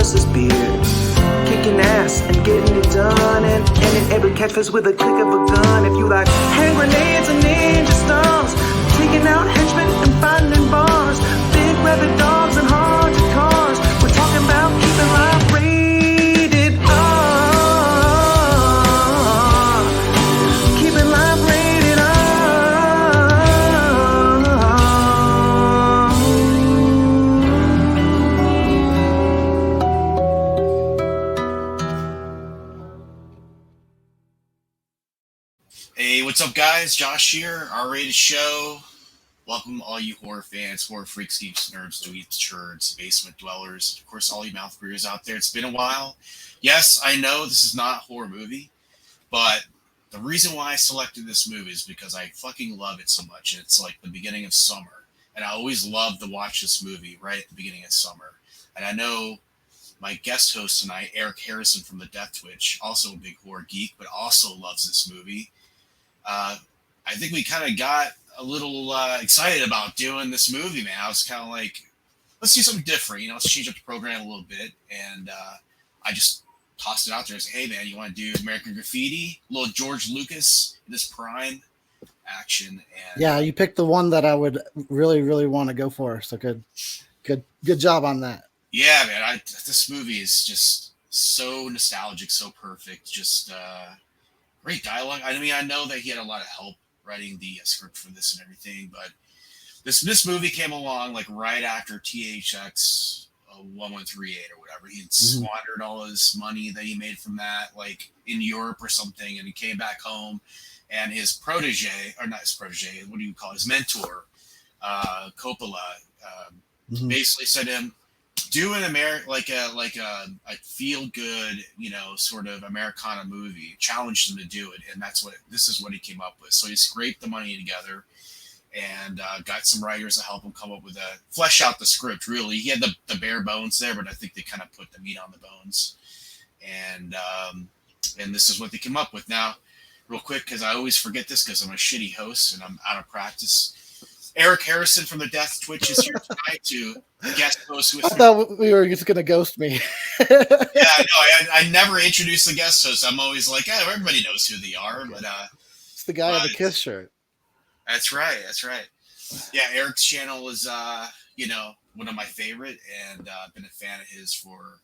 lost his beard. Kicking ass and getting it done, and ending every catchphrase with a click of a gun. If you like hand grenades and ninja stars, taking out henchmen and finding bars, big rabbit dogs and haunted cars, we're talking about keeping life rated R. Keeping life rated R. Hey, what's up, guys? Josh here, R-Rated Show. Welcome, all you horror fans, horror freaks, geeks, nerds, dweebs, turds, basement dwellers, of course, all you mouth breathers out there. It's been a while. Yes, I know this is not a horror movie, but the reason why I selected this movie is because I fucking love it so much. And it's like the beginning of summer, and I always love to watch this movie right at the beginning of summer. And I know my guest host tonight, Eric Harrison from the Death Twitch, also a big horror geek, but also loves this movie. I think we kind of got a little excited about doing this movie, man. I was kind of like, let's do something different, you know, let's change up the program a little bit. And I just tossed it out there and said, hey, man, you want to do American Graffiti? A little George Lucas in this prime action. And yeah, you picked the one that I would really, really want to go for. So good job on that. Yeah, man, this movie is just so nostalgic, so perfect, just great dialogue. I mean, I know that he had a lot of help writing the script for this and everything, but this movie came along like right after THX 1138 or whatever. He'd squandered all his money that he made from that, like in Europe or something, and he came back home, and his protege, or not his protege, what do you call it, his mentor, Coppola, basically said to him, do an like a feel good, you know, sort of Americana movie. Challenged him to do it, and this is what he came up with. So he scraped the money together and got some writers to help him come up with flesh out the script. Really, he had the bare bones there, but I think they kind of put the meat on the bones. And this is what they came up with. Now, real quick, because I always forget this because I'm a shitty host and I'm out of practice. Eric Harrison from the Death Twitch is here tonight to guest host with me. I thought we were just going to ghost me. Yeah, no, I never introduce the guest host. I'm always like, yeah, everybody knows who they are. But it's the guy in the Kiss shirt. That's right. Yeah, Eric's channel is, you know, one of my favorite, and I've been a fan of his for,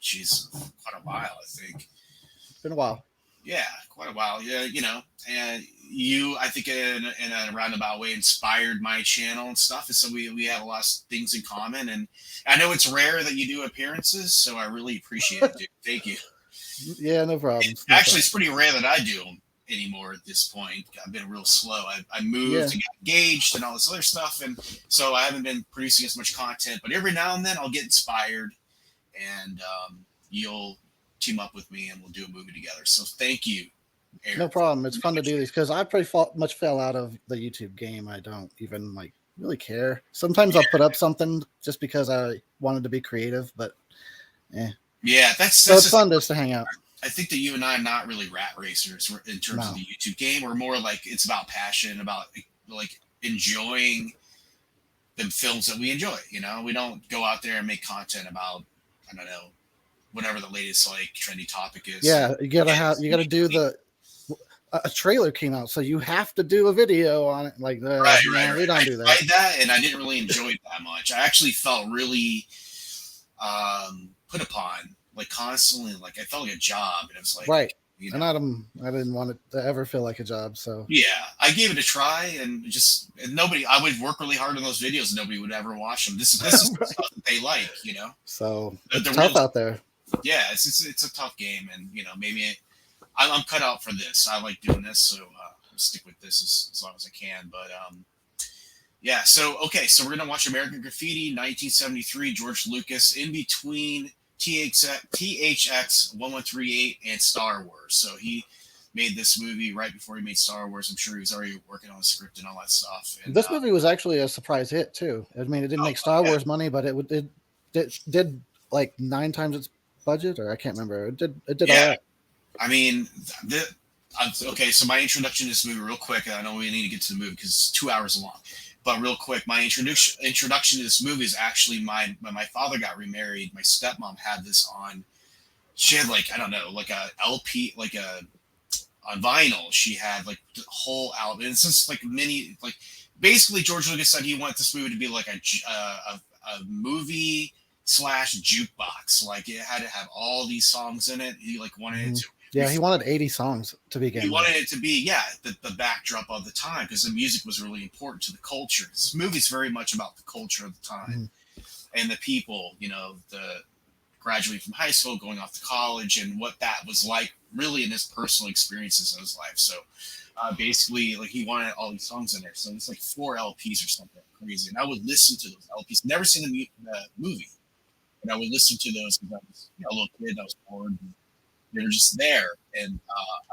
quite a while, I think. It's been a while. Yeah, quite a while. Yeah, you know, and you, I think, in a roundabout way, inspired my channel and stuff. And so we have a lot of things in common. And I know it's rare that you do appearances, so I really appreciate it, dude. Thank you. Yeah, no problem. Actually, it's pretty rare that I do them anymore at this point. I've been real slow. I moved and got engaged and all this other stuff, and so I haven't been producing as much content. But every now and then, I'll get inspired, and you'll team up with me and we'll do a movie together. So thank you, Eric. No problem. It's fun to do these because I pretty much fell out of the YouTube game. I don't even like really care. Sometimes I'll put up something just because I wanted to be creative, but yeah, that's it's fun just to hang out. I think that you and I are not really rat racers in terms of the YouTube game. We're more like, it's about passion, about like enjoying the films that we enjoy. You know, we don't go out there and make content about, I don't know, whatever the latest like trendy topic is. Yeah, you gotta do a trailer came out, so you have to do a video on it. Like right. We don't do that. I tried that, and I didn't really enjoy it that much. I actually felt really put upon, like constantly, like I felt like a job, and it was like right. You know, and I didn't want it to ever feel like a job. So yeah, I gave it a try, and nobody. I would work really hard on those videos, and nobody would ever watch them. This is the stuff that they like, you know. So it's tough out there. Yeah, it's a tough game, and you know, maybe I'm cut out for this. I like doing this, so I'll stick with this as long as I can. But yeah, so we're gonna watch American Graffiti, 1973, George Lucas, in between THX 1138 and Star Wars. So he made this movie right before he made Star Wars. I'm sure he was already working on the script and all that stuff. And, this movie was actually a surprise hit too. I mean, it didn't make Star Wars money, but it did like 9 times its budget, or I can't remember. It did all right. I mean, okay, so my introduction to this movie real quick. I know we need to get to the movie because it's 2 hours long. but real quick, my introduction to this movie is actually when my father got remarried. My stepmom had this on. She had like, I don't know, like a LP, like a on vinyl. She had like the whole album. It's just like like basically George Lucas said he wanted this movie to be like a movie slash jukebox. Like it had to have all these songs in it. He like wanted it to. Yeah, he wanted 80 songs to begin. He wanted it to be, the backdrop of the time, because the music was really important to the culture. This movie's very much about the culture of the time and the people, the graduating from high school, going off to college, and what that was like really in his personal experiences in his life. So basically, like, he wanted all these songs in there. So it's like 4 LPs or something crazy. And I would listen to those LPs. Never seen the movie, but I would listen to those because I was a little kid. I was bored. They were just there, and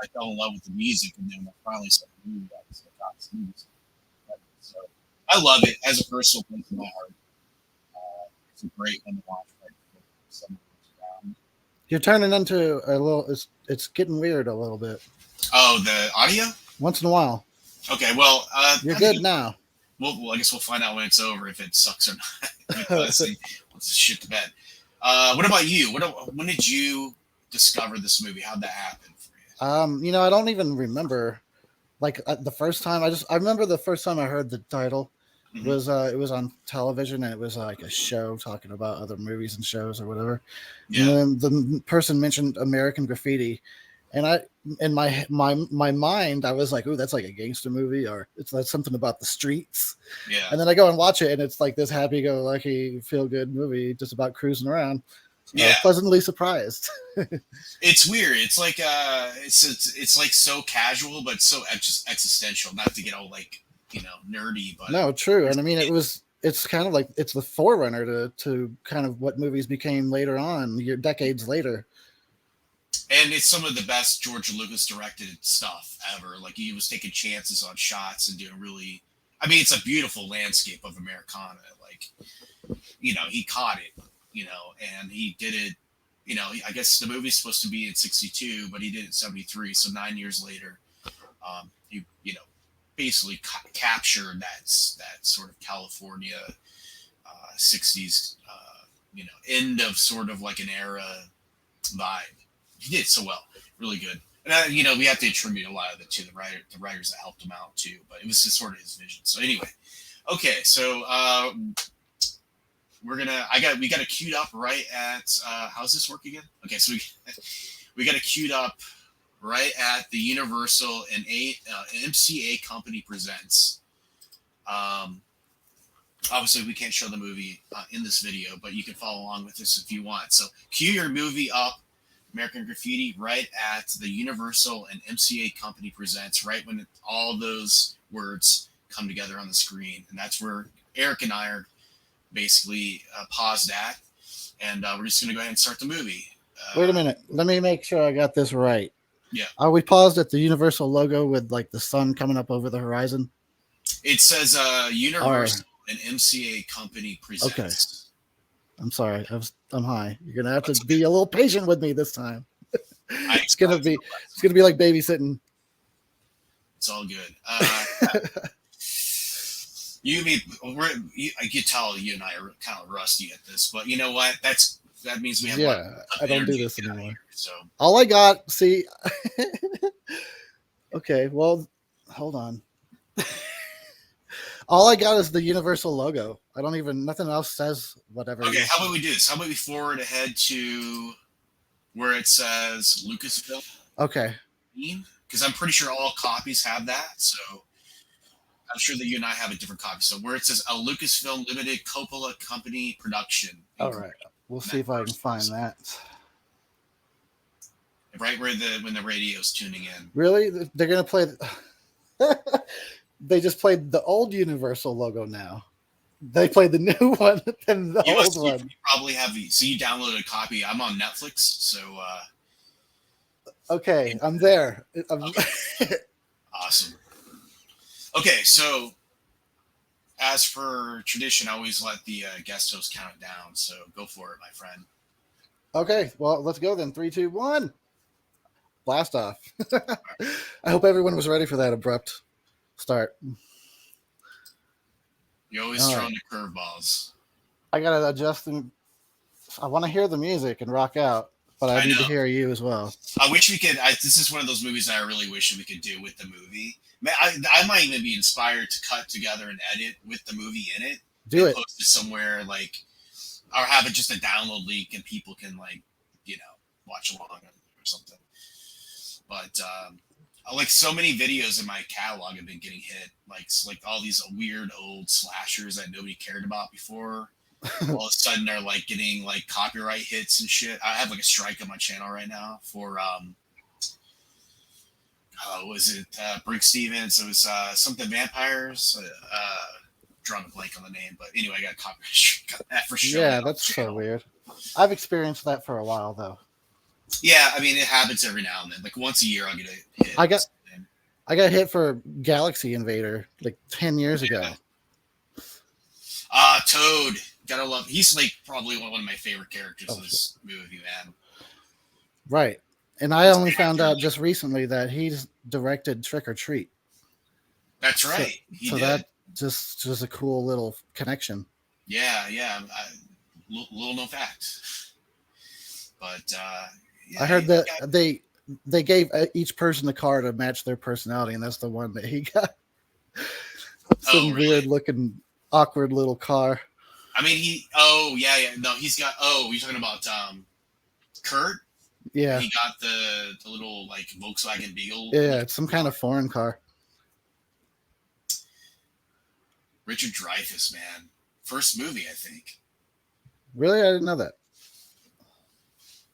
I fell in love with the music. And then when I finally saw the movie, I was like, "God, this movie's incredible." So I love it as a personal place in my heart. It's a great one to watch right before summer comes around. You're turning into a little. It's getting weird a little bit. Oh, the audio? Once in a while. Okay, well, you're good now. Well, I guess we'll find out when it's over if it sucks or not. Let's shit the bed. What about you? When did you discover this movie? How'd that happen for you? I don't even remember. Like the first time, I remember the first time I heard the title was it was on television, and it was like a show talking about other movies and shows or whatever. Yeah. And then the person mentioned American Graffiti, and in my mind, I was like, "Ooh, that's like a gangster movie, or it's like something about the streets." Yeah. And then I go and watch it, and it's like this happy-go-lucky, feel-good movie just about cruising around. Yeah, pleasantly surprised. It's weird. It's like it's like so casual, but so just existential. Not to get all like nerdy, but no, true. And I mean, it's kind of like it's the forerunner to kind of what movies became later on, decades later. And it's some of the best George Lucas directed stuff ever. Like, he was taking chances on shots and doing really. I mean, it's a beautiful landscape of Americana. Like, he caught it. And he did it, I guess the movie's supposed to be in 62, but he did it in 73. So 9 years later, he, basically captured that sort of California 60s, end of sort of like an era vibe. He did so well, really good. And, we have to attribute a lot of it to the writers that helped him out too, but it was just sort of his vision. So anyway, okay. So, we got it queued up right at how's this work again? Okay, so we got it queued up right at the Universal and MCA Company Presents. Obviously, we can't show the movie in this video, but you can follow along with this if you want. So cue your movie up, American Graffiti, right at the Universal and MCA Company Presents, right when all those words come together on the screen, and that's where Eric and I are basically paused at, and we're just going to go ahead and start the movie. Wait a minute. Let me make sure I got this right. Yeah. Are we paused at the Universal logo with like the sun coming up over the horizon? It says Universal and MCA Company Presents. Okay. I'm sorry. I'm high. You're going to have to be a little patient with me this time. It's going to be like babysitting. It's all good. You could tell you and I are kind of rusty at this, but you know what? That means we have. I don't do this anymore. Here, so all I got, see. Okay, well, hold on. All I got is the Universal logo. Nothing else says whatever. Okay, how about we do this? How about we forward ahead to where it says Lucasfilm? Okay. Because I'm pretty sure all copies have that, so. I'm sure that you and I have a different copy. So where it says a Lucasfilm Limited Coppola Company production. All right. We'll see if I can find that. Right where when the radio's tuning in. Really? They're going to play. They just played the old Universal logo now. They played the new one and the old one. You probably have so you downloaded a copy. I'm on Netflix, so. Okay, I'm there. Okay. Awesome. Okay, so as per tradition, I always let the guest host count it down. So go for it, my friend. Okay, well, let's go then. 3, 2, 1. Blast off. I hope everyone was ready for that abrupt start. You're always All throwing right. the curveballs. I gotta adjust and I want to hear the music and rock out, but I I need to know. hear you as well. I wish we could. This is one of those movies I really wish we could do with the movie. I might even be inspired to cut together and edit with the movie in it Do and it. post it somewhere, like, or have it just a download link and people can, like, watch along or something. But like, so many videos in my catalog have been getting hit, like all these weird old slashers that nobody cared about before. All of a sudden, they're like getting like copyright hits and shit. I have like a strike on my channel right now for was it Brink Stevens? It was something vampires. Drawing a blank on the name, but anyway, I got copyright strike on that for sure. Yeah, that's so weird. I've experienced that for a while though. Yeah, I mean, it happens every now and then. Like once a year, I'll get a hit. I got hit for Galaxy Invader like 10 years ago. Toad. Gotta love. He's like probably one of my favorite characters in this movie, man. Right. And I only found out just recently that he's directed Trick or Treat. That's right. So that just was a cool little connection. Yeah. Little known fact. But I heard that they gave each person a car to match their personality, and that's the one that he got. Some weird looking, awkward little car. I mean, no, he's got. Oh, you're talking about Kurt? Yeah, he got the little like Volkswagen Beetle. Yeah, it's some kind of foreign car. Richard Dreyfuss, man, first movie, I think. Really, I didn't know that.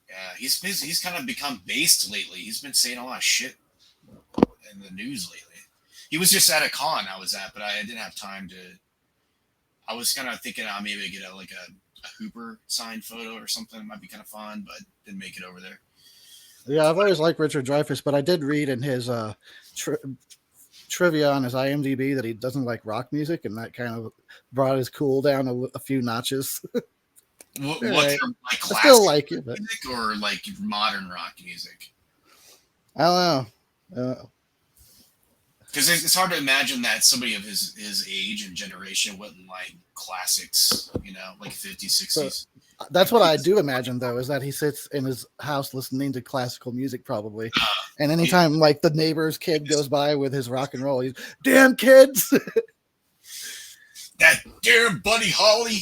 Yeah, he's kind of become based lately. He's been saying a lot of shit in the news lately. He was just at a con I was at, but I didn't have time to. I was kind of thinking maybe get a Hooper signed photo or something. It might be kind of fun, but didn't make it over there. Yeah, I've always liked Richard Dreyfuss, but I did read in his trivia on his IMDb that he doesn't like rock music, and that kind of brought his cool down a few notches. What's right. your classic I still like it, but... music or like modern rock music? I don't know. Because it's hard to imagine that somebody of his age and generation wouldn't like classics, like 50s, 60s. So, that's what I do imagine, though, is that he sits in his house listening to classical music, probably. And anytime, like, the neighbor's kid goes by with his rock and roll, he's, damn kids! That damn Buddy Holly!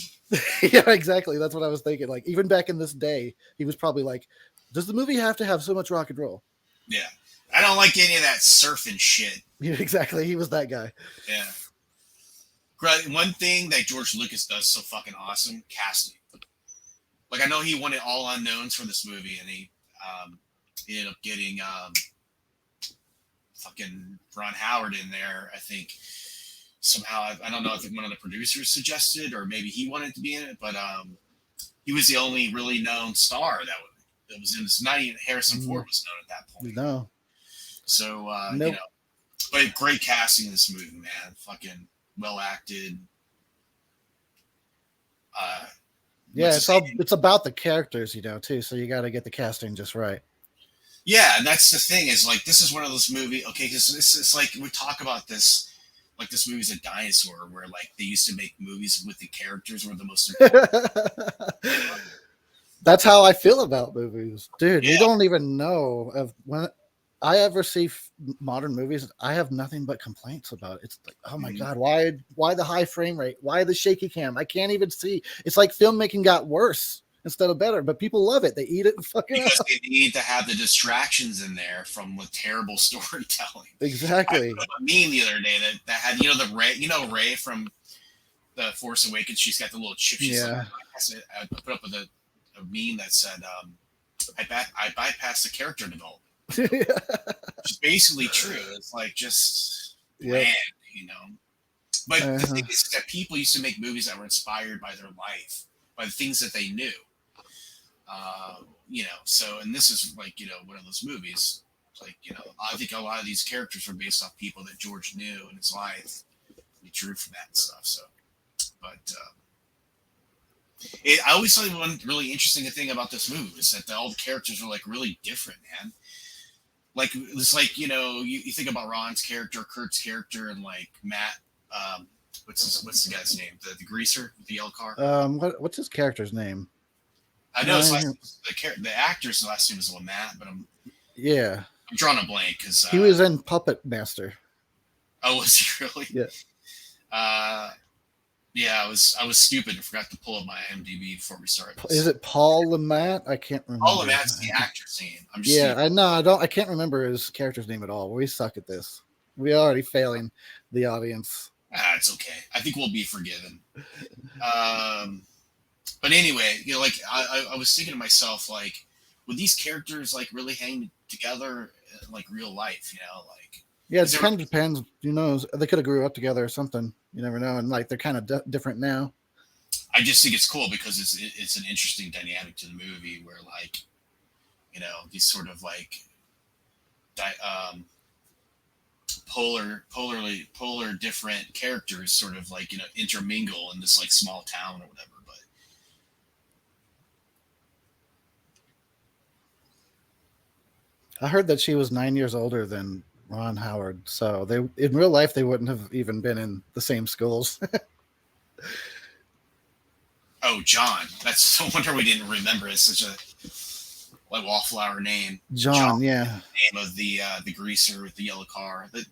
Yeah, exactly. That's what I was thinking. Like, even back in this day, he was probably like, does the movie have to have so much rock and roll? Yeah. I don't like any of that surfing shit. Yeah, exactly. He was that guy. Yeah. One thing that George Lucas does so fucking awesome, casting. Like, I know he wanted all unknowns for this movie, and he ended up getting fucking Ron Howard in there, I think. Somehow, I don't know if one of the producers suggested, or maybe he wanted to be in it, but he was the only really known star that was in this. Not even Harrison Ford was known at that point. No. So, but great casting in this movie, man. Fucking well acted. Yeah, it's about the characters, too. So you got to get the casting just right. Yeah, and that's the thing is like this is one of those movies. Okay, because it's like we talk about this. Like this movie's a dinosaur, where like they used to make movies with the characters were the most important. That's how I feel about movies, dude. Yeah. You don't even know of when I ever see modern movies. I have nothing but complaints about it. It's like, oh my god, why the high frame rate? Why the shaky cam? I can't even see. It's like filmmaking got worse instead of better, but people love it. They eat it and fucking because they need to have the distractions in there from the terrible storytelling. Exactly. I saw a meme the other day that had the Rey from the Force Awakens. She's got the little chip. Yeah. I put up with a meme that said, "I bypassed the character development," which is basically true. It's like just bland, But the thing is that people used to make movies that were inspired by their life, by the things that they knew. So, and this is like, one of those movies. Like, I think a lot of these characters were based off people that George knew in his life. He drew from that and stuff. So, but I always thought one really interesting thing about this movie is that all the characters were like really different, man. Like, it's like, you think about Ron's character, Kurt's character, and like Matt, what's the guy's name? The greaser with the yellow car. What's his character's name? I know the actor's last name is Lamont, but I'm drawing a blank because he was in Puppet Master. Oh, was he really? Yeah. Yeah, I was stupid and forgot to pull up my IMDb before we started. Is it Paul Lamont? I can't remember. Paul Lamont's the actor's name. I know. I can't remember his character's name at all. We suck at this. We are already failing the audience. It's okay. I think we'll be forgiven. But anyway, like I was thinking to myself, like, would these characters like really hang together in like real life? Like. Yeah, it kind of depends. Who knows? They could have grew up together or something. You never know. And like they're kind of different now. I just think it's cool because it's an interesting dynamic to the movie where like, these sort of like polar different characters sort of like intermingle in this like small town or whatever. But I heard that she was 9 years older than Ron Howard, so they in real life they wouldn't have even been in the same schools. Oh, John. That's no wonder we didn't remember. It's such a like wallflower name. John, yeah. Name of the greaser with the yellow car. The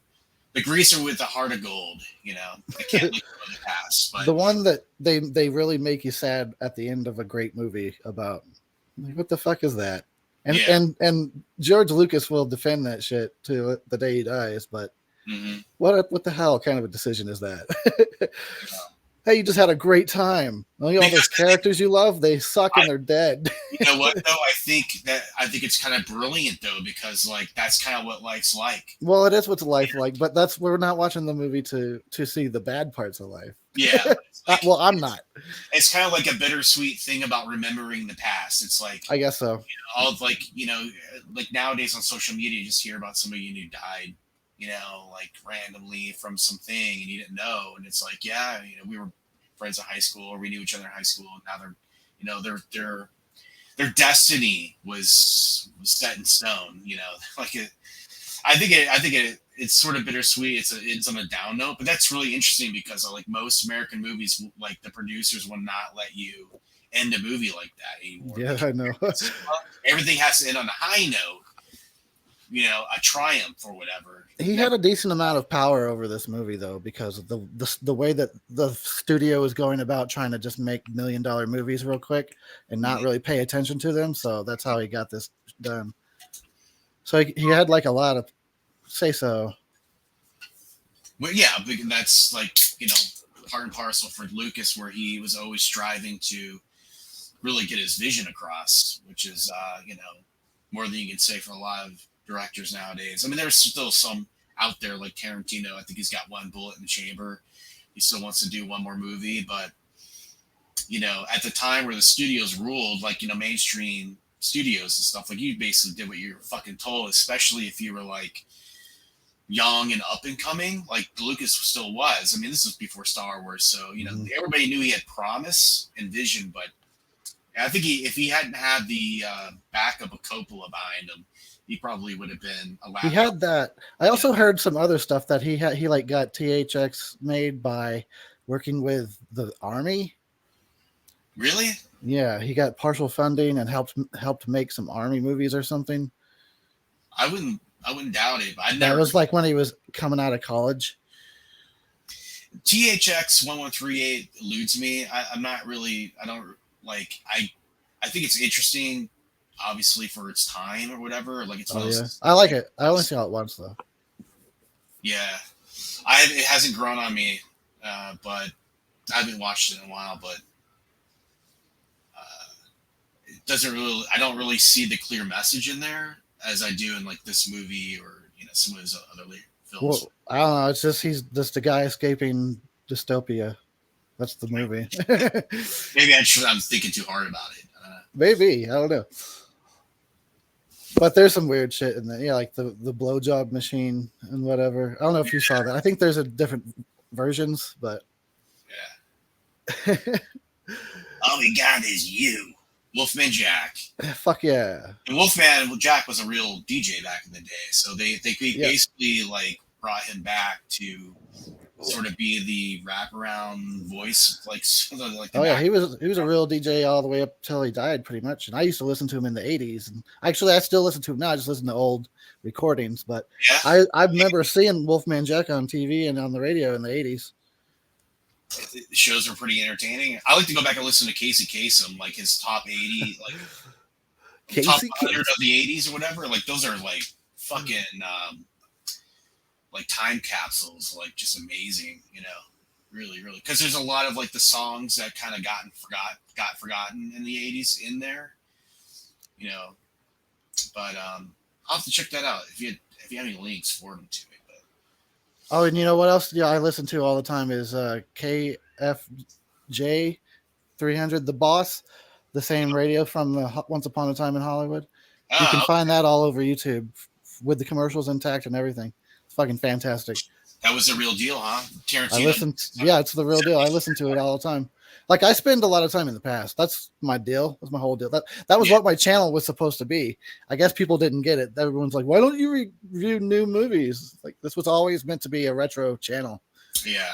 greaser with the heart of gold. I can't look for the past. But the one that they really make you sad at the end of a great movie about. Like, what the fuck is that? And George Lucas will defend that shit to the day he dies. But what the hell kind of a decision is that? Hey, you just had a great time. All those characters you love, they suck and they're dead. You know what, though? I think it's kind of brilliant, though, because like that's kind of what life's like. Well, it is what's life like, but we're not watching the movie to see the bad parts of life. Yeah. Like, well, I'm not. It's kind of like a bittersweet thing about remembering the past. It's like, I guess so. All of like nowadays on social media, you just hear about somebody you knew died, like randomly from something and you didn't know. And it's like, yeah, we were friends in high school or we knew each other in high school. And now their destiny was set in stone, like I think it's sort of bittersweet. It's on a down note, but that's really interesting because like most American movies, like the producers will not let you end a movie like that anymore. Yeah, I know. Everything has to end on a high note, a triumph or whatever. He had a decent amount of power over this movie though, because of the way that the studio is going about trying to just make $1 million movies real quick and not really pay attention to them. So that's how he got this done. So he had like a lot of say so. Well, yeah, that's like, part and parcel for Lucas, where he was always striving to really get his vision across, which is, more than you can say for a lot of directors nowadays. I mean, there's still some out there like Tarantino. I think he's got one bullet in the chamber. He still wants to do one more movie, but, at the time where the studios ruled, like, mainstream studios and stuff, like you basically did what you were fucking told, especially if you were like young and up and coming, like Lucas still was. I mean, this was before Star Wars, so everybody knew he had promise and vision, but I think if he hadn't had the backup of Coppola behind him, he probably would have been allowed. He had that. I also heard some other stuff that he like got THX made by working with the Army. Really? Yeah, he got partial funding and helped make some Army movies or something. I wouldn't doubt it. That was like when he was coming out of college. THX 1138 eludes me. I'm not really. I don't like. I think it's interesting, obviously for its time or whatever. Like it's. I like it. I only saw it once though. Yeah, it hasn't grown on me, but I haven't watched it in a while. But it doesn't really. I don't really see the clear message in there as I do in like this movie or some of his other films. Well, I don't know. It's just he's just a guy escaping dystopia. That's the movie. Maybe I'm thinking too hard about it. Maybe, I don't know. But there's some weird shit in there. Yeah, like the blowjob machine and whatever. I don't know if you saw that. I think there's a different versions, but yeah. All we got is you. Wolfman Jack. Fuck yeah. And Wolfman Jack was a real DJ back in the day. So they basically like brought him back to sort of be the wraparound voice, like the Oh yeah, back. he was a real DJ all the way up till he died, pretty much. And I used to listen to him in the '80s, and actually, I still listen to him now. I just listen to old recordings, but Yeah, I remember seeing Wolfman Jack on TV and on the radio in the '80s. the shows are pretty entertaining. I like to go back and listen to Casey Kasem, like his top 80, like top Casey 100 of the 80s or whatever. Like those are like fucking like time capsules, like just amazing, you know. Really, really, because there's a lot of like the songs that kind of got forgotten in the 80s in there, you know. But I'll have to check that out if you have any links, forward them to me. But Oh, and you know what else? Yeah, I listen to all the time is KFJ 300, The Boss, the same radio from the Once Upon a Time in Hollywood. You can find that all over YouTube with the commercials intact and everything. It's fucking fantastic. that was the real deal, huh? Tarantino. I listen. Yeah, it's the real deal. I listen to it all the time. Like I spend a lot of time in the past. That's my deal. That's my whole deal. That was what my channel was supposed to be. I guess people didn't get it. Everyone's like, "Why don't you review new movies?" Like this was always meant to be a retro channel. Yeah.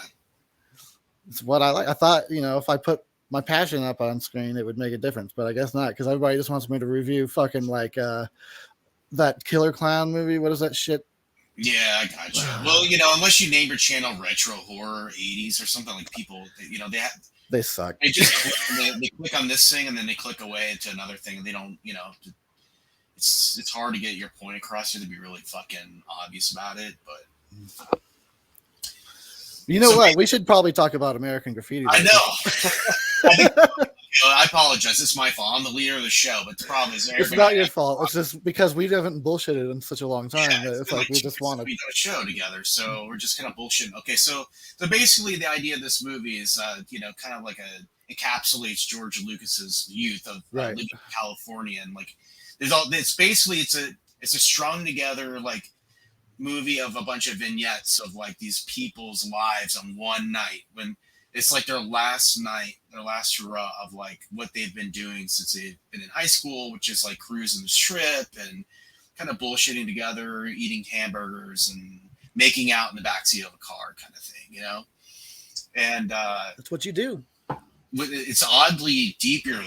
It's what I like. I thought, you know, if I put my passion up on screen, it would make a difference, but I guess not, because everybody just wants me to review fucking like that Killer Clown movie. What is that shit? Yeah, I got you. Well, you know, unless you name your channel Retro Horror 80s or something, like people, you know, They suck. they just they click on this thing and then they click away to another thing, and they don't, you know, it's hard to get your point across. You have to be really fucking obvious about it, but You know what? We should probably talk about American Graffiti. I know. I apologize. It's my fault. I'm the leader of the show, but the problem is it's not your fault. It's just because we haven't bullshitted in such a long time. Yeah, that it's like we just want to. We done a show together, so we're just kind of bullshitting. Okay, so basically, the idea of this movie is, you know, kind of like encapsulates George Lucas's youth of living in California, and like it's basically it's a strung together like movie of a bunch of vignettes of like these people's lives on one night, when it's like their last night, their last hurrah of like what they've been doing since they've been in high school, which is like cruising the strip and kind of bullshitting together, eating hamburgers and making out in the backseat of a car, kind of thing, you know. And that's what you do. It's oddly deeper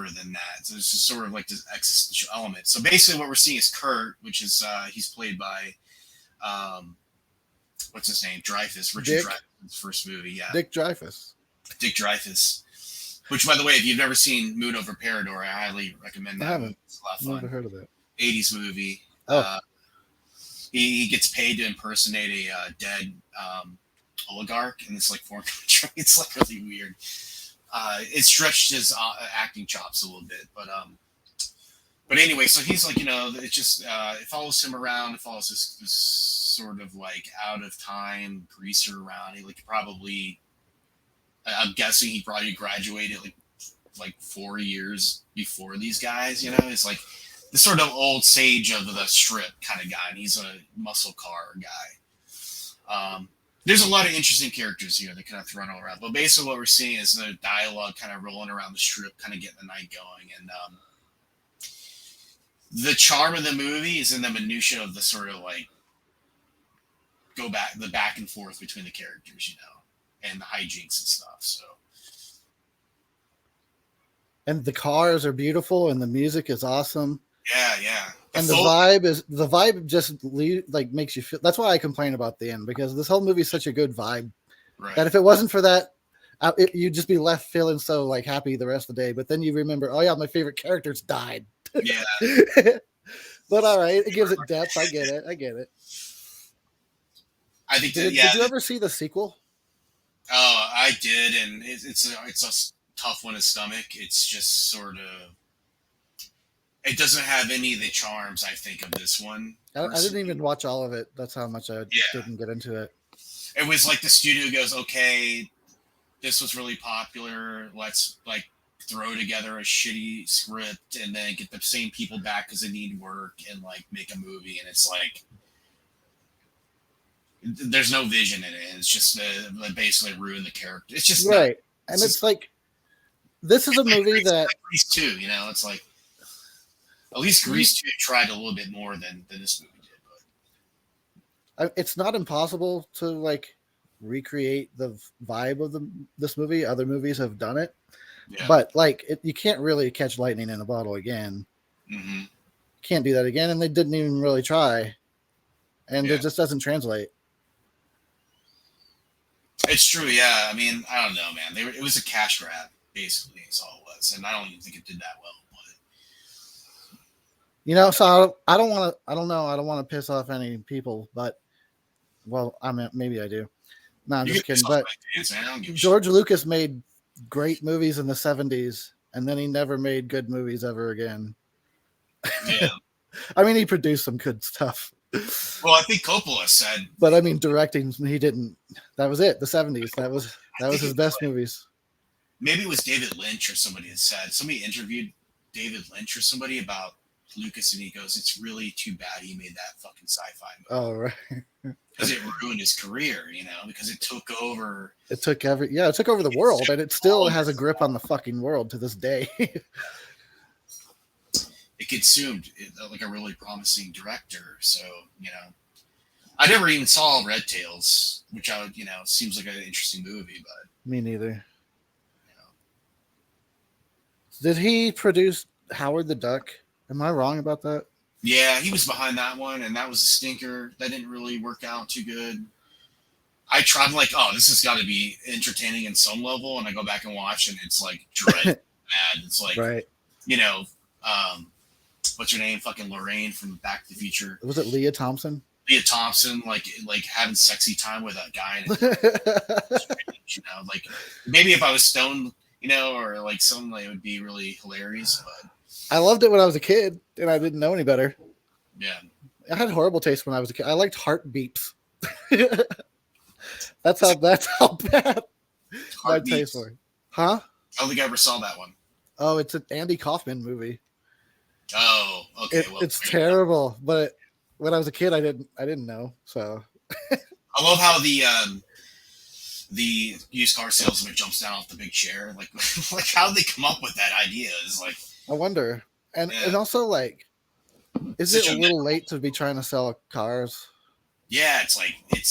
than that. So it's just sort of like this existential element. So basically, what we're seeing is Kurt, which is he's played by what's his name? Dreyfuss, Richard Dreyfuss's first movie, yeah. Dick Dreyfuss. Which, by the way, if you've never seen Moon Over Parador, I highly recommend that. I haven't. It's a lot of fun. Never heard of that. 80s movie. Oh. He gets paid to impersonate a dead oligarch in this like foreign country. It's like really weird. It stretched his acting chops a little bit, but anyway, so he's like, you know, it just it follows him around. It follows this sort of like out of time greaser around. He like probably, I'm guessing he probably graduated like 4 years before these guys. You know, it's like the sort of old sage of the strip kind of guy, and he's a muscle car guy. There's a lot of interesting characters here that kind of thrown all around, but basically what we're seeing is the dialogue kind of rolling around the strip, kind of getting the night going, and the charm of the movie is in the minutia of the sort of like the back and forth between the characters, you know, and the hijinks and stuff. So, and the cars are beautiful, and the music is awesome. Yeah. And the vibe just like makes you feel. That's why I complain about the end, because this whole movie is such a good vibe that if it wasn't for that, you'd just be left feeling so like happy the rest of the day. But then you remember, oh yeah, my favorite characters died. Yeah. But all right, it gives it depth. I get it. I think. Did you ever see the sequel? Oh, I did, and it's a tough one to stomach. It's just sort of. It doesn't have any of the charms, I think, of this one. I didn't even watch all of it. That's how much I didn't get into it. It was like the studio goes, okay, this was really popular. Let's like throw together a shitty script and then get the same people back because they need work and like make a movie. And it's like, there's no vision in it. It's just basically ruin the character. It's just right. And it's like, this is a movie that Grease 2, you know, it's like, at least Grease 2 tried a little bit more than this movie did. But it's not impossible to like recreate the vibe of this movie. Other movies have done it, Yeah. but like you can't really catch lightning in a bottle again. Mm-hmm. Can't do that again, and they didn't even really try, and Yeah. it just doesn't translate. It's true, yeah. I mean, I don't know, man. It was a cash grab, basically. That's all it was, and I don't even think it did that well. But You know, so I don't want to. I don't know. I don't want to piss off any people, but well, I mean, maybe I do. No, I'm you just can kidding. piss off But my kids, man. I don't give a George Lucas made great movies in the 70s, and then he never made good movies ever again. shit. Yeah. I mean, he produced some good stuff. Well, I think Coppola said, But I mean, directing, he didn't. That was it. The 70s. That was his best movies. maybe it was David Lynch or somebody that said, somebody interviewed David Lynch or somebody about Lucas, and he goes, "It's really too bad he made that fucking sci-fi movie." Oh, right. Because it ruined his career, because it took over. It took it took over the world, and it still has a grip on the fucking world to this day. It consumed like a really promising director. So, I never even saw Red Tails, which I would, seems like an interesting movie, but Me neither. Did he produce Howard the Duck? Am I wrong about that? yeah, he was behind that one, and that was a stinker. That didn't really work out too good. I tried, like, oh, this has got to be entertaining in some level, and I go back and watch, and it's like dread bad. It's like, Right. What's her name? Fucking Lorraine from Back to the Future. Was it Leah Thompson? Leah Thompson, like having sexy time with a guy. Like maybe if I was stoned, or like something, like, it would be really hilarious. But I loved it when I was a kid, and I didn't know any better. yeah, I had horrible taste when I was a kid. I liked heart beeps. That's how bad my taste was. Huh? I don't think I ever saw that one. Oh, it's an Andy Kaufman movie. Oh, okay. It's terrible, but when I was a kid, I didn't know. So I love how the used car salesman jumps down off the big chair. Like how did they come up with that idea? Is like, I wonder, and also, like, is Such it a little late to be trying to sell cars? Yeah, it's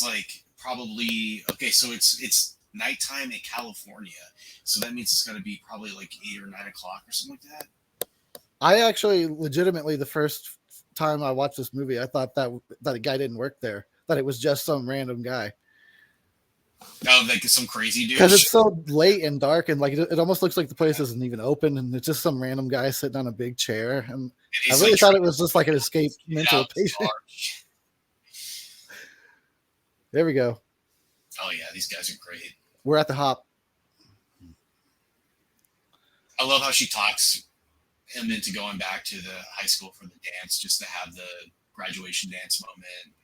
like probably okay. So it's nighttime in California, so that means it's going to be probably like 8 or 9 o'clock or something like that. I actually legitimately, the first time I watched this movie, I thought that a guy didn't work there, that it was just some random guy. Oh, like some crazy dude. Because it's so late and dark, and like it almost looks like the place isn't even open, and it's just some random guy sitting on a big chair. And I really thought it was just like an escape mental patient. There we go. Oh yeah, these guys are great. We're at the hop. I love how she talks him into going back to the high school for the dance, just to have the graduation dance moment.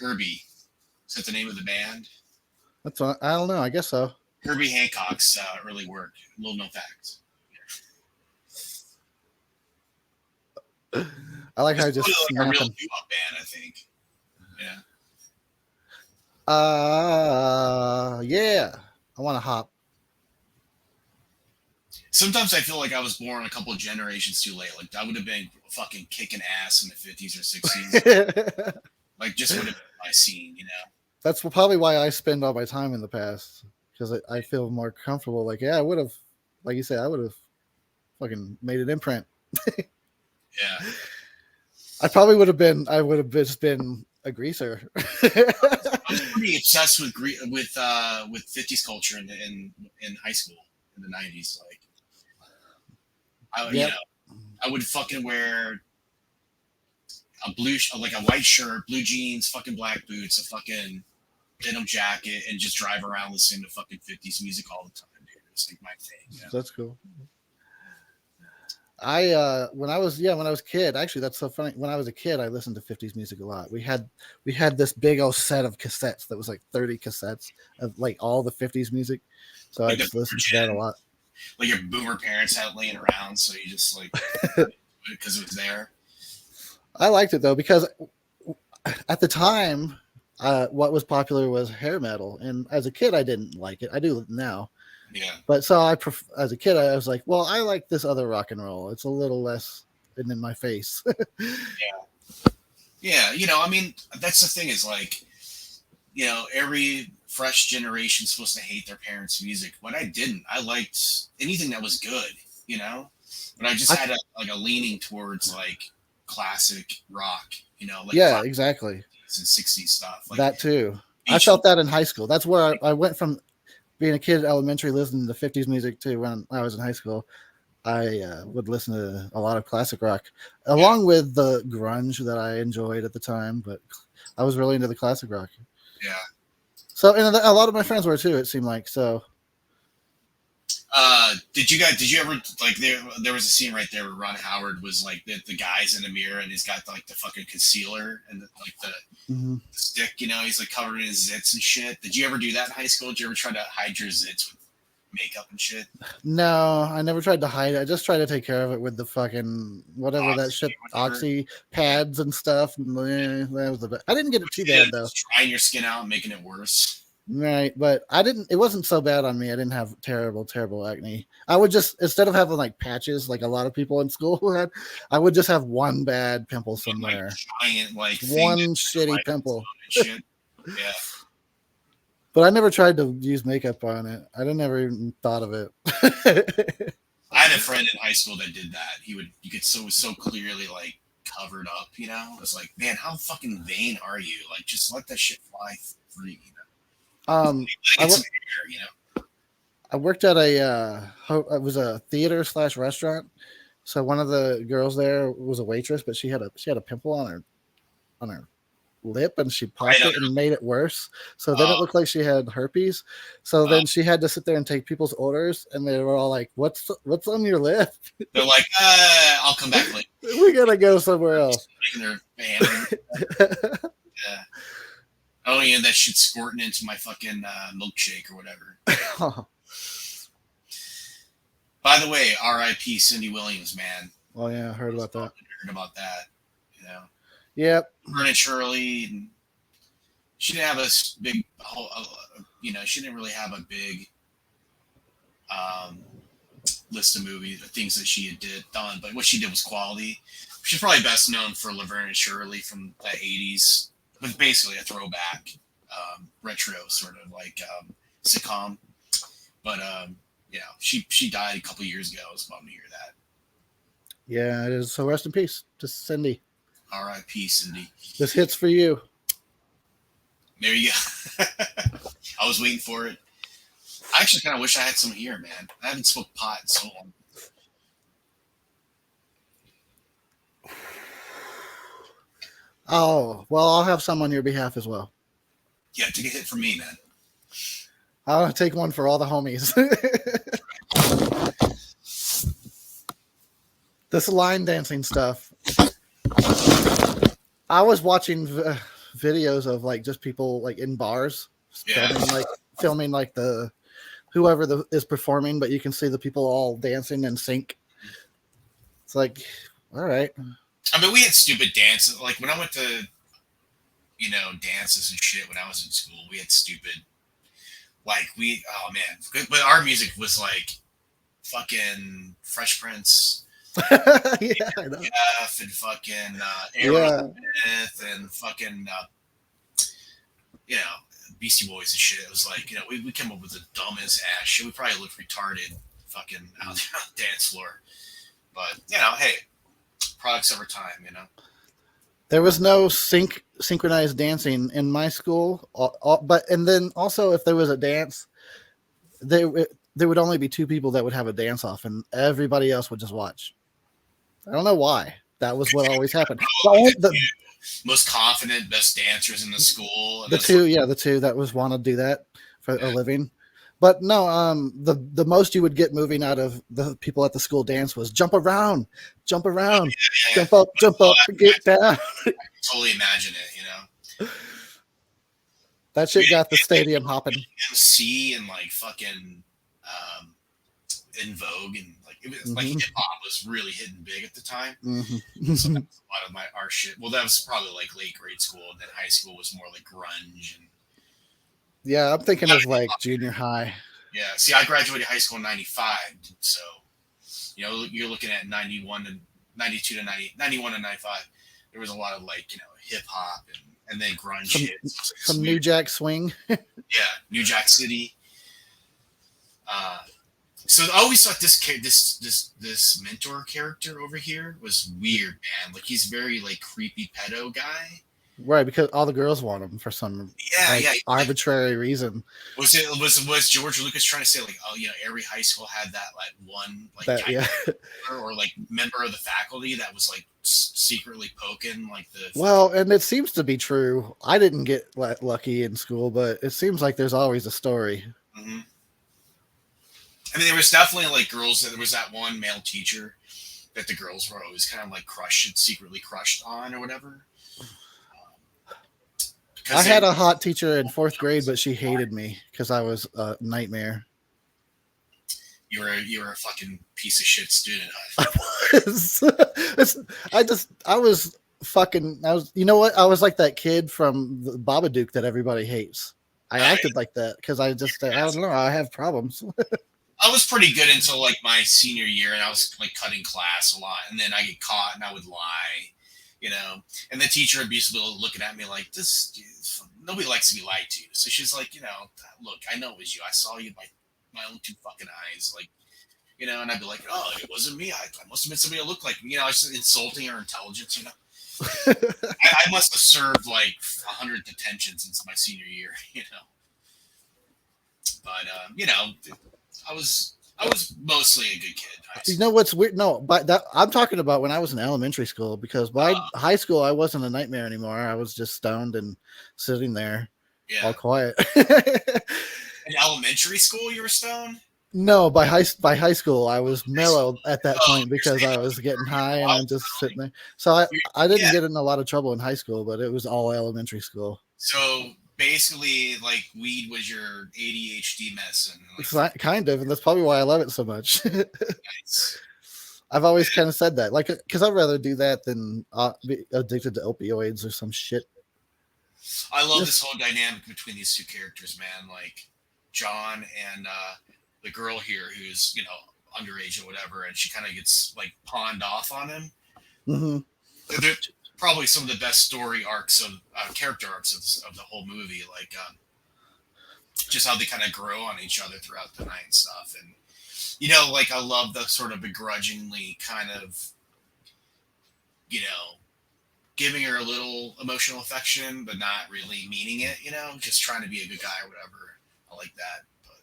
Herbie, is that the name of the band? That's I don't know. I guess so. Herbie Hancock's early work. Little known fact. I like how I just like a real snapping. doo-wop band, I think. Yeah. Yeah. I want to hop. Sometimes I feel like I was born a couple of generations too late. Like I would have been fucking kicking ass in the 50s or 60s. Like just would have been my scene, That's probably why I spend all my time in the past, because I feel more comfortable. Like, yeah, I would have, like you said, I would have fucking made an imprint. Yeah. I would have just been a greaser. I was pretty obsessed with 50s culture in high school in the 90s. Like, I would fucking wear a white shirt, blue jeans, fucking black boots, a fucking denim jacket, and just drive around listening to fucking 50s music all the time, dude. It's like my thing. That's cool. When I was a kid, actually, that's so funny. When I was a kid, I listened to 50s music a lot. We had this big old set of cassettes that was like 30 cassettes of like all the 50s music. So I just listened to that a lot. Like your boomer parents had it laying around, so you just like because it was there. I liked it though, because at the time, what was popular was hair metal, and as a kid, I didn't like it. I do now. Yeah. But so as a kid, I was like, well, I like this other rock and roll. It's a little less in my face. Yeah. Yeah, I mean, that's the thing is like, every fresh generation's supposed to hate their parents' music. But I didn't. I liked anything that was good, But I just had a leaning towards like classic rock, like Yeah, exactly. and 60s stuff. Like That too. I Beach. felt that in high school. That's where I went from being a kid at elementary, listening to 50s music too. When I was in high school, I would listen to a lot of classic rock, along with the grunge that I enjoyed at the time. But I was really into the classic rock. Yeah. So, and a lot of my friends were too. It seemed like so. Did you ever like there was a scene right there where Ron Howard was like the guy's in the mirror and he's got like the fucking concealer and the stick, he's like covered in his zits and shit. Did you ever do that in high school? Did you ever try to hide your zits with makeup and shit? No, I never tried to hide it. I just tried to take care of it with the fucking whatever that shit, oxy pads and stuff. And, that was the best. I didn't get it too bad though. Drying your skin out and making it worse. Right, but I didn't. It wasn't so bad on me. I didn't have terrible acne. I would just, instead of having like patches like a lot of people in school had, I would just have one bad pimple somewhere. Giant one shitty pimple. Shit. Yeah. But I never tried to use makeup on it. I never even thought of it. I had a friend in high school that did that. You could so clearly like covered up. It was like, man, how fucking vain are you? Like, just let that shit fly free. I worked at it was a theater / restaurant. So one of the girls there was a waitress, but she had a pimple on her lip, and she popped it and made it worse. So then it looked like she had herpes. So then she had to sit there and take people's orders, and they were all like, "What's on your lip?" They're like, "I'll come back later. We gotta go somewhere else." Yeah. Oh yeah, that shit squirting into my fucking milkshake or whatever. By the way, R.I.P. Cindy Williams, man. Oh yeah, I heard about that. Heard about that. Yep. Vernon Shirley. She didn't have a big, she didn't really have a big list of movies or things that she had done, but what she did was quality. She's probably best known for Laverne and Shirley from the 80s. It was basically a throwback, retro sort of like sitcom. But she died a couple years ago. I was bummed to hear that. Yeah, it is. So rest in peace to Cindy. R.I.P. Cindy. This hit's for you. There you go. I was waiting for it. I actually kind of wish I had some here, man. I haven't smoked pot in so long. Oh, well, I'll have some on your behalf as well. Yeah, take a hit for me, man. I'll take one for all the homies. This line dancing stuff. I was watching videos of like just people like in bars filming like the whoever is performing, but you can see the people all dancing in sync. It's like, all right. I mean, we had stupid dances. Like when I went to, dances and shit when I was in school, we had stupid, oh man. But our music was like fucking Fresh Prince. Yeah, I know. Jeff and fucking Aerosmith and fucking, Beastie Boys and shit. It was like, we came up with the dumbest ass shit. We probably looked retarded fucking out there on the dance floor. But, hey. Products over time, There was no synchronized dancing in my school, and then also if there was a dance, there would only be two people that would have a dance off, and everybody else would just watch. I don't know why. That was what always happened. The most confident, best dancers in the school. The two that was want to do that for a living. But no, the most you would get moving out of the people at the school dance was jump around, jump up, get down. I can totally imagine it, That shit got the stadium hopping. MC and like fucking In Vogue and like it was like hip hop was really hitting big at the time. Mm-hmm. So that was a lot of our shit. Well, that was probably like late grade school, and then high school was more like grunge and. Yeah, I'm thinking of like junior high. Yeah, see, I graduated high school in 95, so, you're looking at 91 to 92 to 90, 91 to 95. There was a lot of like, hip hop and then grunge some, hits. some New Jack Swing. Yeah, New Jack City. So I always thought this mentor character over here was weird, man. Like he's very like creepy pedo guy. Right, because all the girls want him for some arbitrary reason. Was George Lucas trying to say like, oh, every high school had that like one like or like member of the faculty that was like secretly poking like the. Well, and it seems to be true. I didn't get lucky in school, but it seems like there's always a story. Mm-hmm. I mean, there was definitely like girls. There was that one male teacher that the girls were always kind of like secretly crushed on or whatever. I had a hot teacher in 4th grade, but she hated me because I was a nightmare. You were a fucking piece of shit student. I was. You know what? I was like that kid from the Babadook that everybody hates. I acted like that because I don't know. I have problems. I was pretty good until like my senior year, and I was like cutting class a lot, and then I get caught and I would lie, and the teacher would be looking at me like, this, nobody likes to be lied to. So she's like, look, I know it was you. I saw you by my own 2 fucking eyes, like, and I'd be like, oh, it wasn't me. I must have been somebody that looked like me. I was just insulting her intelligence, I must have served like 100 detentions since my senior year, But I was mostly a good kid. You know what's weird? No, but I'm talking about when I was in elementary school, because by high school I wasn't a nightmare anymore. I was just stoned and sitting there, all quiet. In elementary school, you were stoned? No, by high school I was mellow at that point because I was getting high and I'm just sitting there. So I didn't get in a lot of trouble in high school, but it was all elementary school. So basically, like, weed was your ADHD medicine. Like, kind of, and that's probably why I love it so much. Nice. I've always kind of said that, like, because I'd rather do that than be addicted to opioids or some shit. I love this whole dynamic between these 2 characters, man. Like John and the girl here, who's underage or whatever, and she kind of gets like pawned off on him. Mm-hmm. They're probably some of the best story arcs of character arcs of the whole movie, like just how they kind of grow on each other throughout the night and stuff. And like I love the sort of begrudgingly kind of giving her a little emotional affection but not really meaning it, just trying to be a good guy or whatever. I like that. But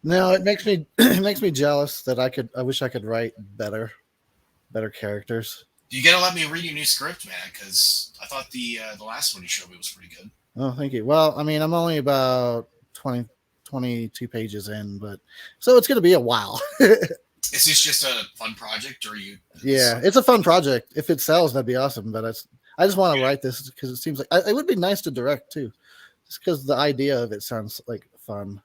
no, it makes me jealous that I wish I could write better characters. You gotta let me read your new script, man, because I thought the last one you showed me was pretty good. Oh, thank you. Well, I mean, I'm only about 22 pages in, but so it's going to be a while. Is this just a fun project, or you? Yeah, it's a fun project. If it sells, that'd be awesome. But I just want to write this because it seems like it would be nice to direct too, just because the idea of it sounds like fun.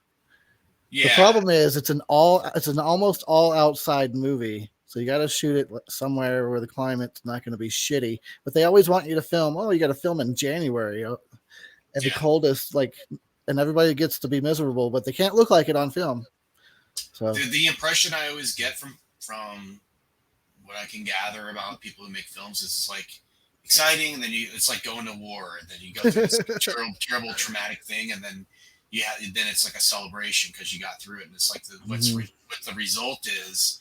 Yeah. The problem is it's an almost all outside movie. So you got to shoot it somewhere where the climate's not going to be shitty. But they always want you to film. Oh, you got to film in January at the coldest, and everybody gets to be miserable, but they can't look like it on film. So the impression I always get from what I can gather about people who make films is it's like exciting, and then it's like going to war, and then you go through this terrible traumatic thing, and then then it's like a celebration because you got through it, and it's like what the result is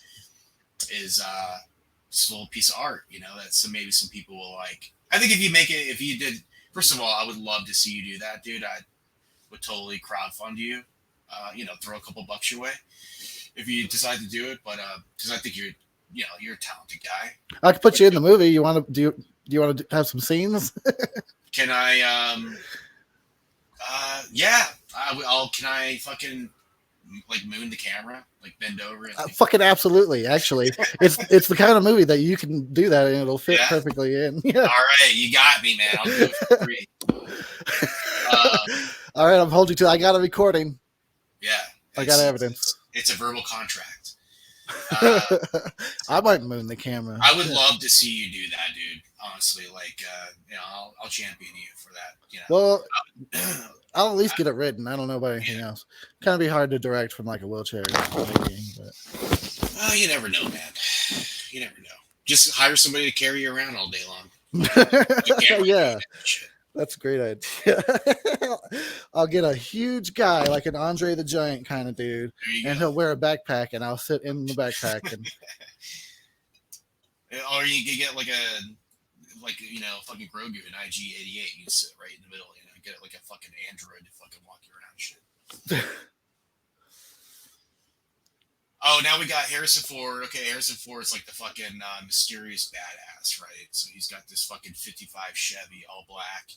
just a little piece of art, that maybe some people will like. I think if you did, first of all, I would love to see you do that, dude. I would totally crowdfund you, throw a couple bucks your way if you decide to do it. But because I think you're a talented guy. I could put you in the movie. You want to do you want to have some scenes? Can I? Yeah. Can I fucking like moon the camera, like bend over and fucking absolutely. Actually, it's the kind of movie that you can do that and it'll fit perfectly in. Yeah. All right, you got me, man. I'll do it for free. All right, I'm holding to. I got a recording. Yeah, I got evidence. It's a verbal contract. I might moon the camera. I would love to see you do that, dude. Honestly, like I'll champion you for that. Well, I'll at least get it written. I don't know about anything else. Kind of be hard to direct from like a wheelchair. But you never know, man. You never know. Just hire somebody to carry you around all day long. Yeah, that's a great idea. I'll get a huge guy like an Andre the Giant kind of dude, and he'll wear a backpack, and I'll sit in the backpack. And or you could get like fucking Grogu in IG-88. You sit right in the middle, get like a fucking android to fucking walk you around and shit. Oh, now we got Harrison Ford. Okay, Harrison Ford's like the fucking mysterious badass, right? So he's got this fucking 55 Chevy, all black.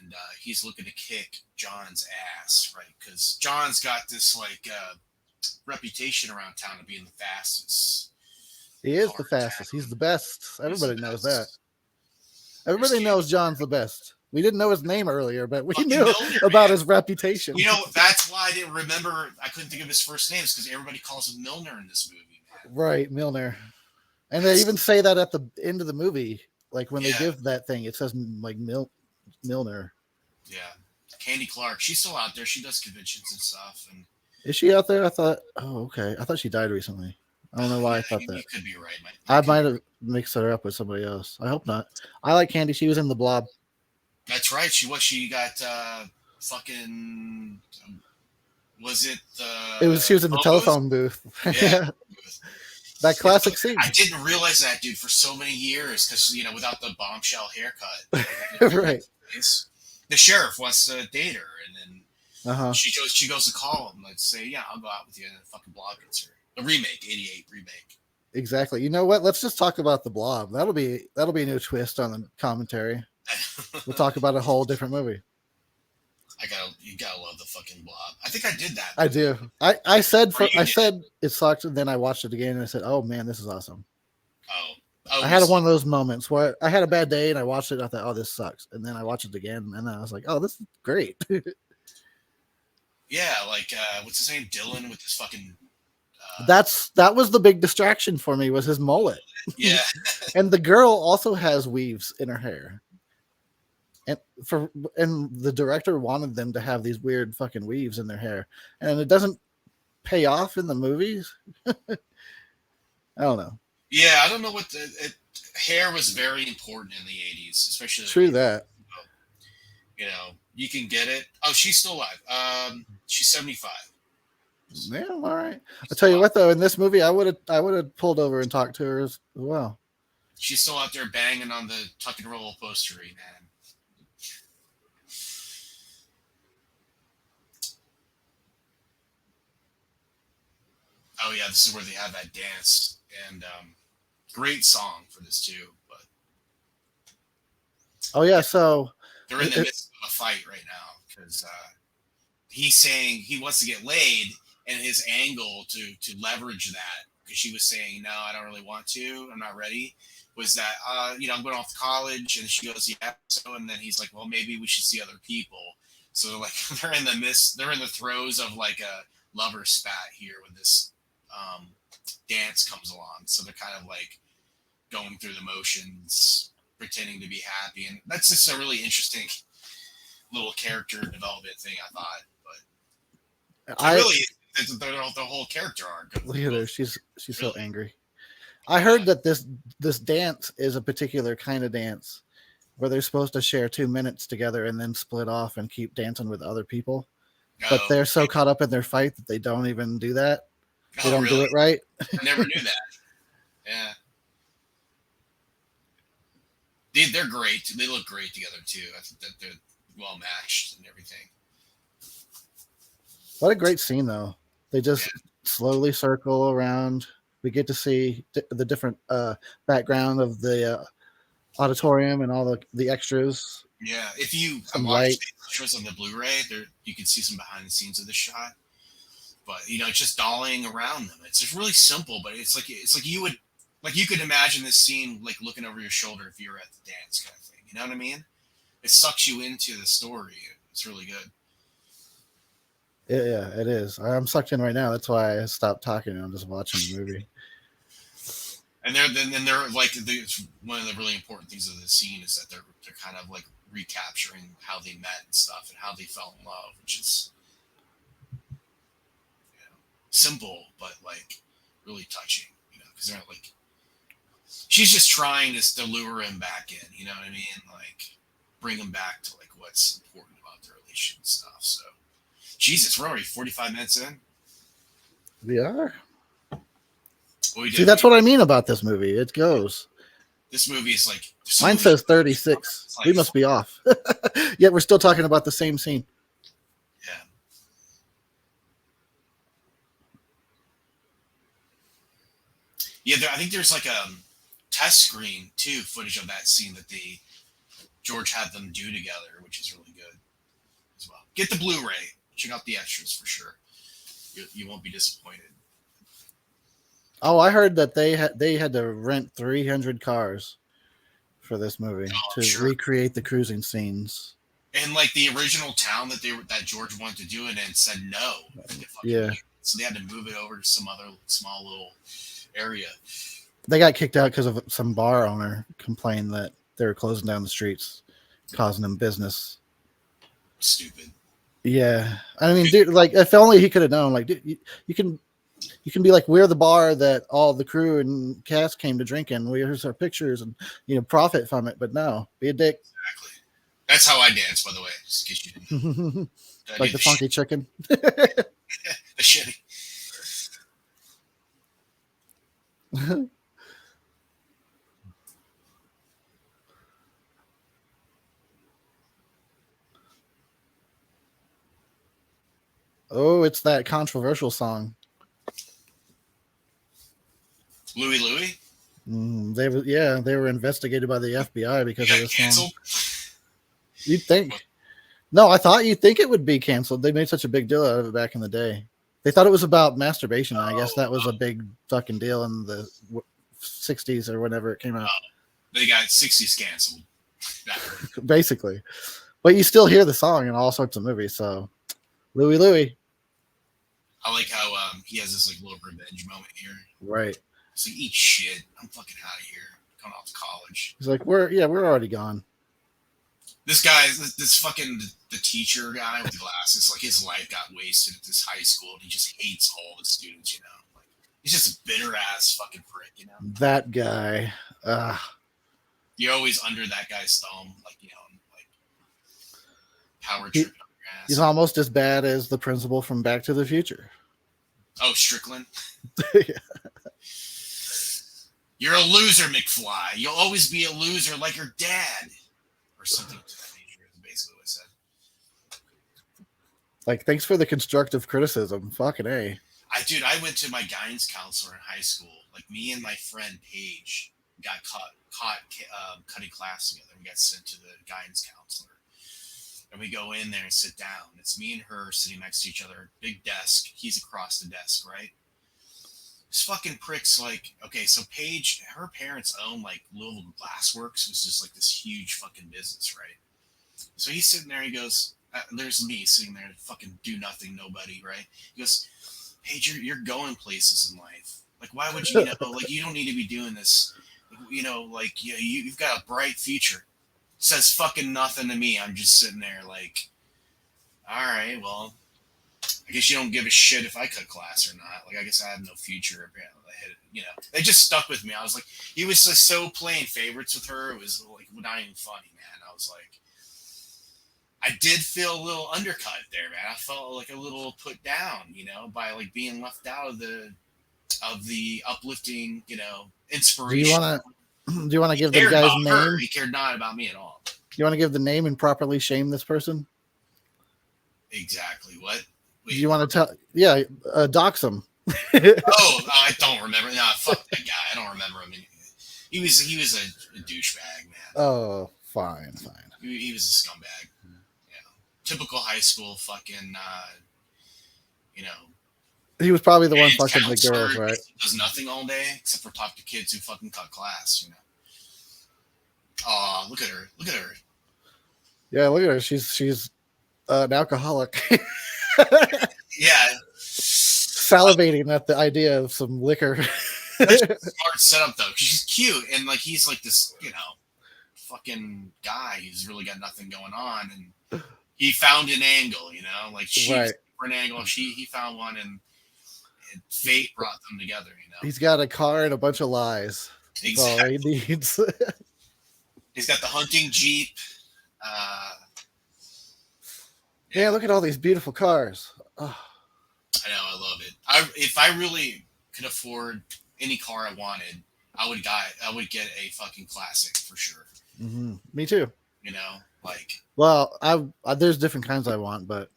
And he's looking to kick John's ass, right? Because John's got this, like, reputation around town of being the fastest. He is the fastest. He's the best. Everybody knows that. Everybody knows John's the best. We didn't know his name earlier, but we knew about his reputation. That's why I didn't remember. I couldn't think of his first names because everybody calls him Milner in this movie, man. Right, Milner. And they even say that at the end of the movie. Like when they give that thing, it says like Milner. Yeah. Candy Clark. She's still out there. She does conventions and stuff. And is she out there? I thought, okay. I thought she died recently. I don't know why I thought that. You could be right. I might have mixed her up with somebody else. I hope not. I like Candy. She was in The Blob. That's right. She got fucking. Was it the? She was in the telephone booth. Yeah. That classic scene. I didn't realize that, dude, for so many years because without the bombshell haircut. Right. The sheriff wants to date her, and then she goes to call him. Let's say, yeah, I'll go out with you, and then fucking Blob gets her. The remake, '88 remake. Exactly. You know what? Let's just talk about The Blob. That'll be a new twist on the commentary. We'll talk about a whole different movie. You gotta love the fucking Blob. I think I did that. I do. I said it sucked, and then I watched it again and I said, "Oh man, this is awesome." I had one of those moments where I had a bad day and I watched it and I thought, "Oh, this sucks," and then I watched it again and then I was like, "Oh, this is great." Yeah, like what's his name, Dylan, with his fucking. That was the big distraction for me was his mullet. Yeah, and the girl also has weaves in her hair. And the director wanted them to have these weird fucking weaves in their hair, and it doesn't pay off in the movies. I don't know. Yeah, I don't know what hair was very important in the '80s, especially. True that. You can get it. Oh, she's still alive. She's 75. Yeah, all right. I'll tell you what, though, in this movie, I would have pulled over and talked to her as well. She's still out there banging on the tuck and roll upholstery, man. Oh yeah, this is where they have that dance, and great song for this too. But oh yeah, so they're in the midst of a fight right now because he's saying he wants to get laid, and his angle to leverage that because she was saying no, I don't really want to, I'm not ready. Was that I'm going off to college, and she goes yeah, so, and then he's like, well, maybe we should see other people. So like they're in the throes of like a lover spat here with this. Dance comes along, so they're kind of like going through the motions, pretending to be happy, and that's just a really interesting little character development thing, I thought. But the whole character arc. Look at her; she's really so angry. I heard that this dance is a particular kind of dance where they're supposed to share 2 minutes together and then split off and keep dancing with other people, but they're so caught up in their fight that they don't even do that. They don't do it right. I never knew that. Yeah. They're great. They look great together, too. I think that they're well matched and everything. What a great scene, though. They just slowly circle around. We get to see the different background of the auditorium and all the extras. Yeah. If you watch the extras on the Blu-ray, you can see some behind the scenes of the shot. But it's just dollying around them. It's just really simple, but it's like you could imagine this scene like looking over your shoulder if you were at the dance kind of thing. You know what I mean? It sucks you into the story. It's really good. Yeah, it is. I'm sucked in right now. That's why I stopped talking and I'm just watching the movie. And they're like one of the really important things of the scene is that they're kind of like recapturing how they met and stuff and how they fell in love, which is simple but like really touching, because they're not like she's just trying to lure him back in. You know what I mean? Like bring him back to like what's important about their relation and stuff. So, Jesus, we're already 45 minutes in. We are. See, that's what I mean about this movie. It goes. This movie is like mine says 36. Like, we must be off. Yet we're still talking about the same scene. Yeah, I think there's like a test screen too, footage of that scene that George had them do together, which is really good as well. Get the Blu-ray. Check out the extras for sure. You won't be disappointed. Oh, I heard that they had to rent 300 cars for this movie to recreate the cruising scenes. And like the original town that George wanted to do it in said no. Yeah. So they had to move it over to some other small little area. They got kicked out because of some bar owner complained that they were closing down the streets, causing them business. Stupid. Yeah, I mean, dude, like if only he could have known. Like, dude, you can be like, we're the bar that all the crew and cast came to drink in. Here's our pictures and profit from it. But no, be a dick. Exactly. That's how I dance, by the way. Just in case you didn't know. Like the funky chicken. The shitty. Oh, it's that controversial song. Louie? They were investigated by the FBI because of this canceled? song. You'd think. No, I thought you'd think it would be canceled. They made such a big deal out of it back in the day. They thought it was about masturbation. I guess that was a big fucking deal in the 60s or whenever it came out. They got 60s canceled. Basically. But you still hear the song in all sorts of movies, so Louie. I like how he has this like little revenge moment here. Right. It's like, eat shit. I'm fucking out of here. Going off to college. He's like, we're already gone. This guy, this fucking the teacher guy with the glasses, like his life got wasted at this high school, and he just hates all the students. Like he's just a bitter ass fucking prick. That guy. You're always under that guy's thumb, like like power trip on your ass. He's almost as bad as the principal from Back to the Future. Oh, Strickland. Yeah. You're a loser, McFly. You'll always be a loser like your dad. Or something to that nature is basically what I said. Like, thanks for the constructive criticism. Fucking A. I went to my guidance counselor in high school. Like, me and my friend Paige got caught cutting class together. We got sent to the guidance counselor. And we go in there and sit down. It's me and her sitting next to each other. Big desk. He's across the desk, right? This fucking prick's like, okay, so Paige, her parents own like Louisville Glassworks, which is like this huge fucking business, right? So he's sitting there, he goes, there's me sitting there, fucking do nothing, nobody, right? He goes, Paige, you're going places in life. Like, why would you, like, you don't need to be doing this. Like, you've got a bright future. Says fucking nothing to me. I'm just sitting there like, all right, well, I guess you don't give a shit if I cut class or not. Like, I guess I have no future. They just stuck with me. I was like, he was just so playing favorites with her. It was like not even funny, man. I was like, I did feel a little undercut there, man. I felt like a little put down, by like being left out of the uplifting, inspiration. Do you want to give the guy's name? He cared not about me at all. Do you want to give the name and properly shame this person? Exactly. What? Do you want to tell? Yeah, dox him. I don't remember. No, fuck that guy. I don't remember him. He was a douchebag, man. Oh, fine. He was a scumbag. Typical high school fucking. He was probably the one fucking the girls, right? Does nothing all day except for talk to kids who fucking cut class. Oh, look at her! Yeah, look at her. She's an alcoholic. Yeah. Salivating at the idea of some liquor. That's a smart setup though, because she's cute and like he's like this, fucking guy who's really got nothing going on, and he found an angle, like she was for an angle, he found one, and fate brought them together. He's got a car and a bunch of lies. That's all he Exactly. needs. He's got the hunting jeep. Uh, Yeah, yeah, look at all these beautiful cars. Oh, I know. I love it. If I really could afford any car I wanted, I would get a fucking classic for sure. me too. You know, like Well, there's different kinds I want, but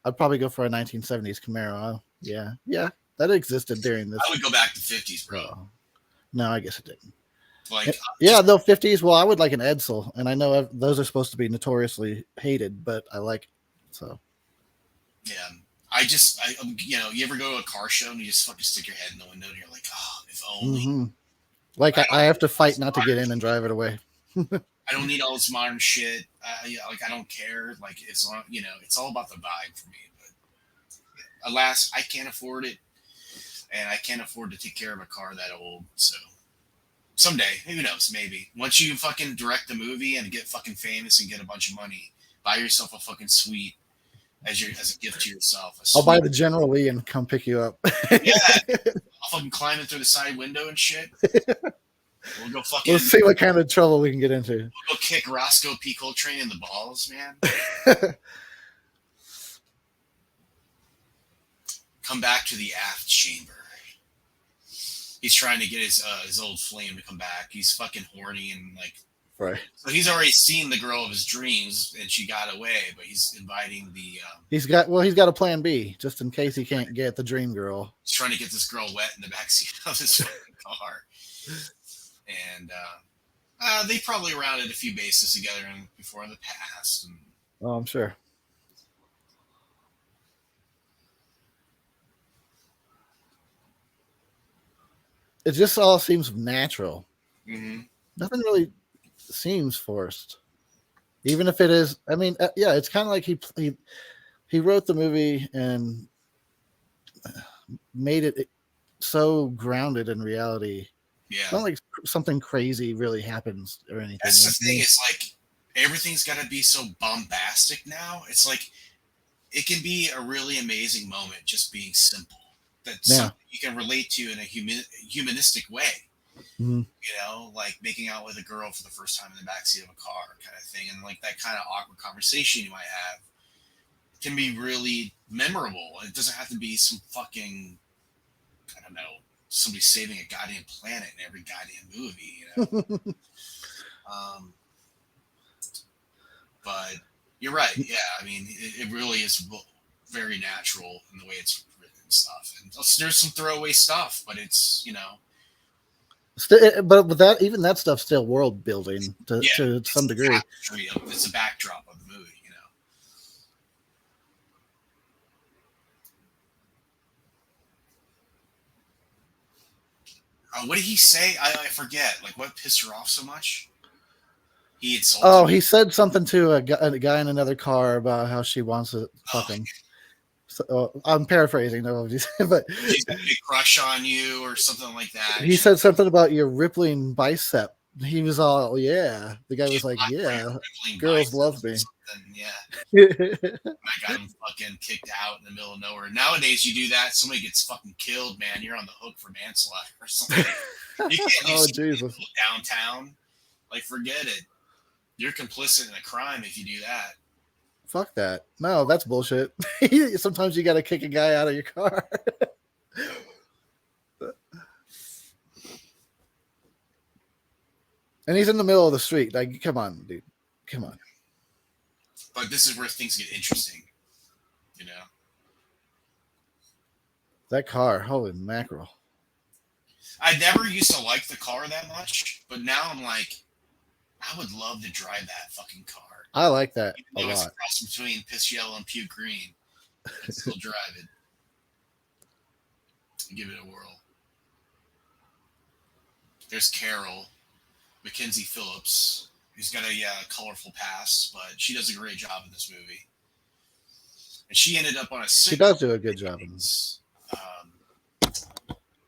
I'd probably go for a 1970s Camaro. Yeah, that existed during I this. would go back to 50s, bro. No, I guess it didn't. Like Yeah, just no 50s. Well, I would like an Edsel, and I know those are supposed to be notoriously hated, but I like it. So yeah. You ever go to a car show and you just fucking stick your head in the window and you're like, oh, if only. like I I don't have to need all fight this not to get modern in and drive it away. I don't need all this modern shit. Like I don't care. Like it's all about the vibe for me. But alas, I can't afford it, and I can't afford to take care of a car that old. So someday, who knows? Maybe once you fucking direct the movie and get fucking famous and get a bunch of money, buy yourself a fucking suite as a gift to yourself. A I'll buy suite. the General Lee and come pick you up. Yeah, I'll fucking climb in through the side window and shit. We'll go fucking. We'll see what kind of trouble we can get into. We'll go kick Roscoe P. Coltrane in the balls, man. Come back to the aft chamber. He's trying to get his old flame to come back. He's fucking horny and like. Right. So he's already seen the girl of his dreams, and she got away. But he's inviting the. He's got a plan B just in case he can't get the dream girl. He's trying to get this girl wet in the backseat of his fucking car, and they probably rounded a few bases together before in the past. And, Oh, I'm sure. It just all seems natural. mm-hmm. Nothing really seems forced, even if it is. I mean, yeah, it's kind of like he wrote the movie and made it so grounded in reality. Yeah, It's not like something crazy really happens or anything. that's the thing. It's like everything's got to be so bombastic now. It's like it can be a really amazing moment just being simple. That's something you can relate to in a humanistic way. Mm-hmm. Like making out with a girl for the first time in the backseat of a car kind of thing. And like that kind of awkward conversation you might have can be really memorable. It doesn't have to be some fucking, I don't know, somebody saving a goddamn planet in every goddamn movie, but you're right. Yeah. I mean, it really is very natural in the way it's written and stuff. And there's some throwaway stuff, but it's, But that stuff's still world building to some degree. It's a backdrop of the movie, what did he say? I forget. Like, what pissed her off so much? He insulted. Oh, he said something to a guy in another car about how she wants to fuck him. So, I'm paraphrasing, though, but she's got a big crush on you or something like that. He said something about your rippling bicep. He was all, yeah. The guy was like, yeah, girls love me. Yeah. I got him fucking kicked out in the middle of nowhere. Nowadays, you do that, somebody gets fucking killed, man. You're on the hook for manslaughter or something. You can't Jesus. Downtown. Like, forget it. You're complicit in a crime if you do that. Fuck that. No, that's bullshit. Sometimes you got to kick a guy out of your car. And he's in the middle of the street. Like, come on, dude. Come on. But this is where things get interesting. That car, holy mackerel. I never used to like the car that much, but now I'm like, I would love to drive that fucking car. I like that a lot. It's a cross between piss yellow and puke green. I'd still drive it. Give it a whirl. There's Carol, Mackenzie Phillips, who's got a colorful past, but she does a great job in this movie. And she ended up on a sitcom. She does do a good job in this.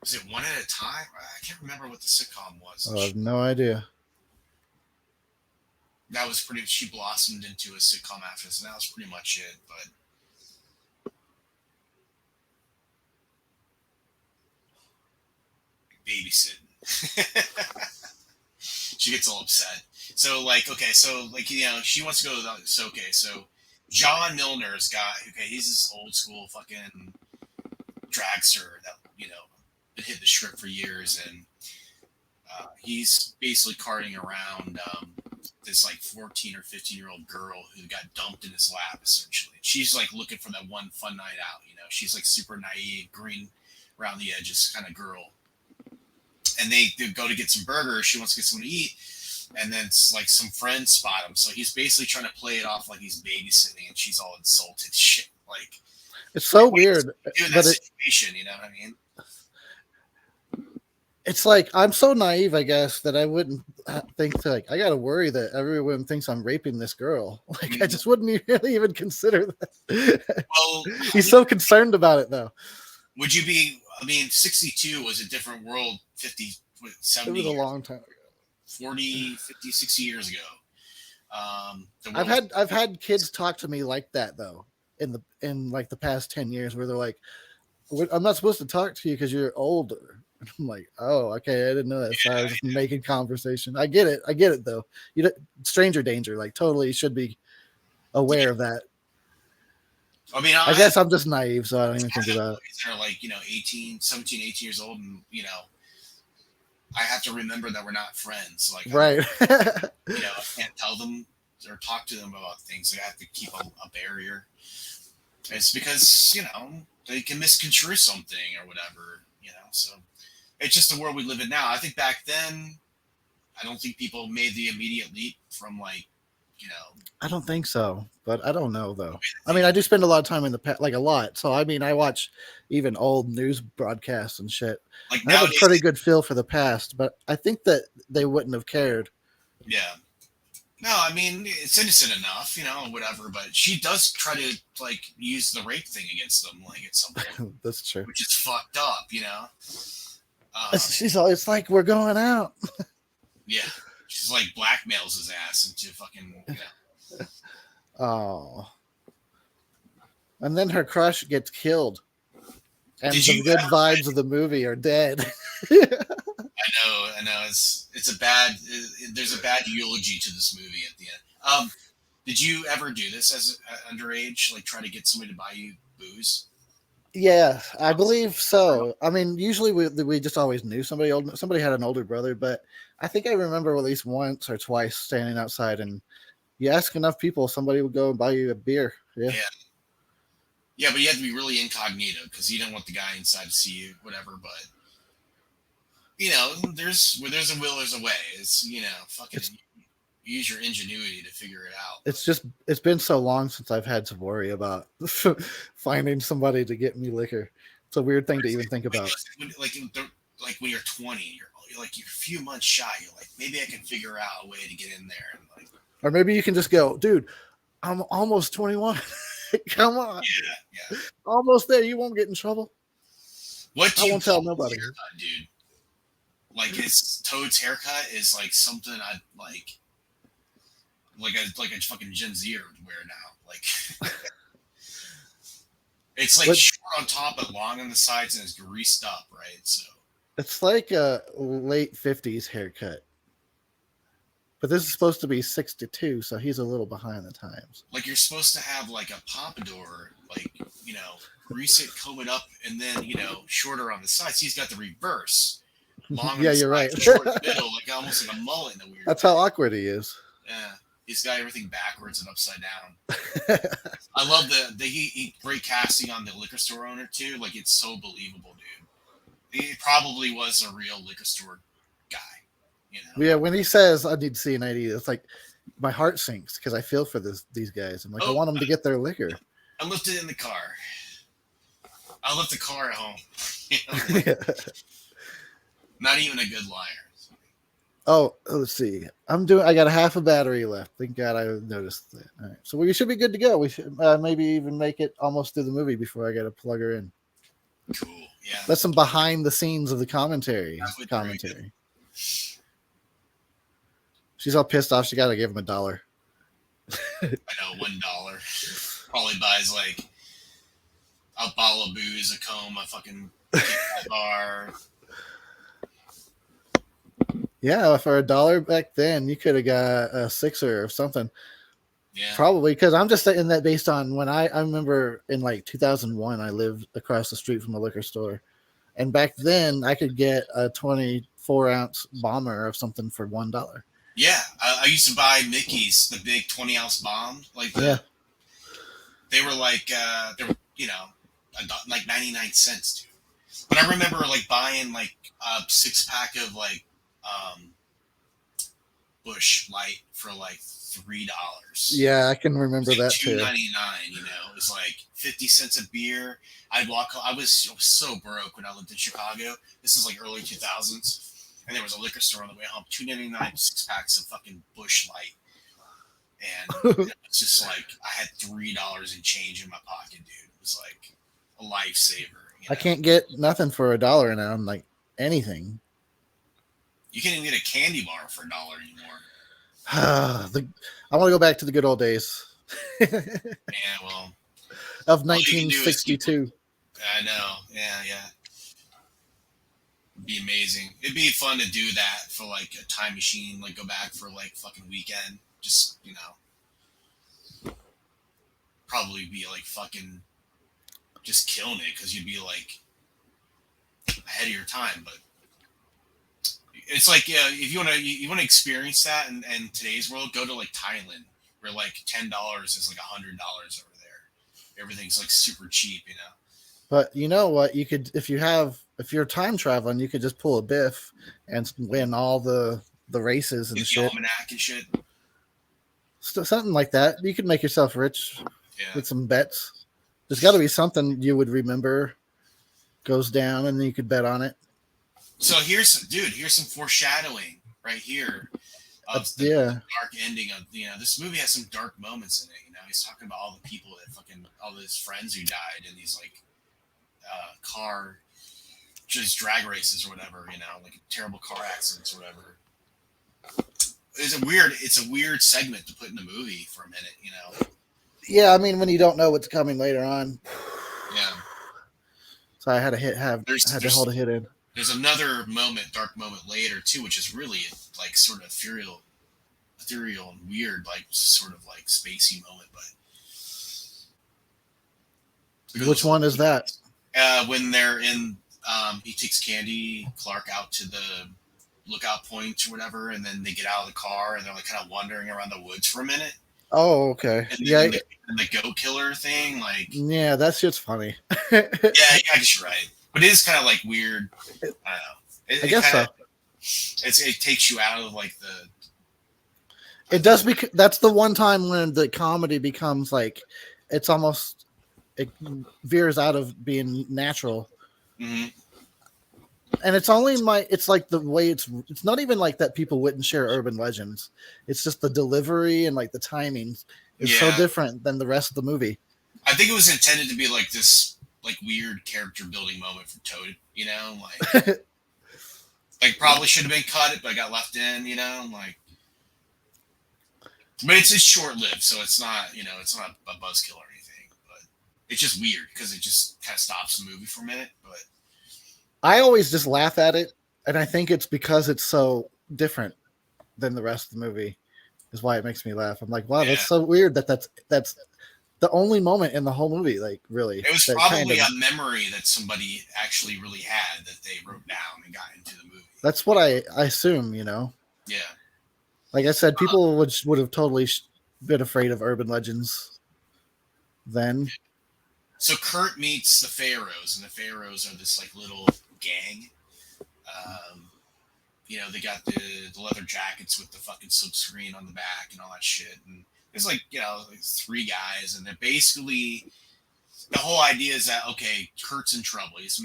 Was it One at a Time? I can't remember what the sitcom was. I have no idea. That was she blossomed into a sitcom after this, and that was pretty much it. But babysitting. She gets all upset. So like, okay, so like, you know, she wants to go to the, so okay, so John Milner's guy. Okay, he's this old school fucking dragster that, you know, been hitting the strip for years, and he's basically carting around this like 14 or 15-year-old girl who got dumped in his lap, essentially. She's like looking for that one fun night out, you know. She's like super naive, green around the edges kind of girl. And they go to get some burgers. She wants to get something to eat. And then it's like some friends spot him. So he's basically trying to play it off like he's babysitting, and she's all insulted. Shit. Like, it's so weird. In that situation, you know what I mean? It's like, I'm so naive, I guess, that I wouldn't think to, like, I got to worry that everyone thinks I'm raping this girl. Like, I just wouldn't really even consider that. Well, he's so concerned about it, though. Would you be, I mean, 62 was a different world 50, 70 It was a long time ago. 40, 50, 60 years ago. I've had kids talk to me like that, though, in like the past 10 years, where they're like, I'm not supposed to talk to you because you're older. And I'm like, oh, okay, I didn't know that. So I was just making conversation. I get it though. Stranger danger, like totally should be aware of that. I mean, I guess I'm just naive, so I don't even think about it. They're like, you know, 17, 18 years old, and you know, I have to remember that we're not friends. Like, right. You know, I can't tell them or talk to them about things. Like, I have to keep a barrier. It's because, you know, they can misconstrue something or whatever, you know. So it's just the world we live in now. I think back then, I don't think people made the immediate leap from, like, you know. I don't think so, but I don't know though. I mean, I do spend a lot of time in the like a lot. So I mean, I watch even old news broadcasts and shit. Like, I have a pretty good feel for the past, but I think that they wouldn't have cared. Yeah. No, I mean, it's innocent enough, you know, whatever. But she does try to like use the rape thing against them, like at some point. That's true. Which is fucked up, you know. It's like we're going out. Yeah. She's like blackmails his ass into fucking, you know. Oh. And then her crush gets killed. And the good vibes of the movie are dead. I know. It's a bad, there's a bad eulogy to this movie at the end. Did you ever do this as underage? Like try to get somebody to buy you booze? Yeah, I believe so. I mean, usually we just always knew somebody old. Somebody had an older brother, but I think I remember at least once or twice standing outside, and you ask enough people, somebody would go and buy you a beer. Yeah. Yeah, but you have to be really incognito because you don't want the guy inside to see you, whatever. But you know, where there's a will, there's a way. It's, you know, fucking use your ingenuity to figure it out. It's been so long since I've had to worry about finding somebody to get me liquor. It's a weird thing to even think about. Like when you're 20, you're like you're a few months shy. You're like, maybe I can figure out a way to get in there, and like, or maybe you can just go, dude, I'm almost 21. Come on, yeah, almost there. You won't get in trouble. I won't tell nobody, dude. Like his Toad's haircut is like something I'd like a fucking Gen Zer would wear now. Like it's like short on top but long on the sides and it's greased up, right? So it's like a late 50s haircut. But this is supposed to be 62, so he's a little behind the times. Like you're supposed to have like a pompadour, like, you know, grease it, comb it up, and then, you know, shorter on the sides. He's got the reverse. Long yeah, you're right. Short in the middle, like almost like a mullet in a weird That's way. How awkward he is. Yeah. He's got everything backwards and upside down. I love he great casting on the liquor store owner too. Like it's so believable, dude. He probably was a real liquor store guy. You know? Yeah, when he says I need to see an ID, it's like my heart sinks because I feel for these guys. I'm like, I want them to get their liquor. I left it in the car. I left the car at home. You know, like, not even a good liar. Oh, let's see. I got a half a battery left. Thank God I noticed that. All right. So we should be good to go. We should maybe even make it almost through the movie before I got to plug her in. Cool. Yeah. That's some behind the scenes of the commentary. She's all pissed off. She got to give him $1. I know, $1. Probably buys like a bottle of booze, a comb, a fucking bar. Yeah, for $1 back then, you could have got a sixer or something. Yeah. Probably, because I'm just saying that based on when I remember in like 2001, I lived across the street from a liquor store. And back then, I could get a 24-ounce bomber of something for $1. Yeah, I used to buy Mickey's, the big 20-ounce bomb. Like Yeah. they were like they were, you know, like 99 cents, dude. But I remember like buying like a 6-pack of like um, Bush Light for like $3. Yeah, I can remember Like that too. $2.99. You know, it was like 50 cents a beer. I'd walk. I was so broke when I lived in Chicago. This is like early 2000s, and there was a liquor store on the way home. $2.99, 6 packs of fucking Bush Light, and it was just like I had $3 in change in my pocket, dude. It was like a lifesaver. You I know? can't get nothing for $1 now. I'm like anything. You can't even get a candy bar for $1 anymore. I want to go back to the good old days. Yeah, well, of all you can do is 1962. I know. Yeah. It'd be amazing. It'd be fun to do that for like a time machine, like go back for like fucking weekend. Just, probably be like fucking just killing it because you'd be like ahead of your time. But it's like, yeah, if you want to experience that in today's world, go to like Thailand where like $10 is like $100 over there. Everything's like super cheap, you know. But you know what? You could, if you're time traveling, you could just pull a Biff and win all the races and Get the shit. almanac and shit. Something like that. You could make yourself rich Yeah. with some bets. There's got to be something you would remember goes down, and then you could bet on it. So here's some foreshadowing right here of the dark ending of this movie has some dark moments in it. You know, he's talking about all the people that all his friends who died in these like car just drag races or whatever. You know, like terrible car accidents or whatever. It's a weird segment to put in the movie for a minute. You know. Yeah, I mean when you don't know what's coming later on. Yeah. So I had to hold a hit in. There's another dark moment later too, which is really like sort of ethereal and weird, like sort of like spacey moment. But Which one is that? When they're in, he takes Candy Clark out to the lookout point or whatever, and then they get out of the car and they're like kind of wandering around the woods for a minute. Oh, okay. And yeah, and the goat killer thing, like yeah, that shit's funny. yeah, I guess you're right. But it is kind of like weird. I don't know. I guess kinda, so. It takes you out of like the. It does because that's the one time when the comedy becomes like, it's almost, it veers out of being natural. Mm-hmm. And it's like the way it's not even like that people wouldn't share urban legends. It's just the delivery and like the timing is so different than the rest of the movie. I think it was intended to be like this like weird character building moment for Toad, you know, like like probably should have been cut, but I got left in, you know, like. But it's short lived, so it's not it's not a buzzkill or anything. But it's just weird because it just kind of stops the movie for a minute. But I always just laugh at it, and I think it's because it's so different than the rest of the movie is why it makes me laugh. I'm like, wow, that's so weird that's the only moment in the whole movie, like really. It was probably a memory that somebody actually really had that they wrote down and got into the movie. That's what I assume, you know. Yeah. Like I said, people would have totally been afraid of urban legends then. So Kurt meets the Pharaohs, and the Pharaohs are this like little gang. They got the leather jackets with the fucking silk screen on the back and all that shit. And there's like 3 guys, and they're basically the whole idea is that okay, Kurt's in trouble. He's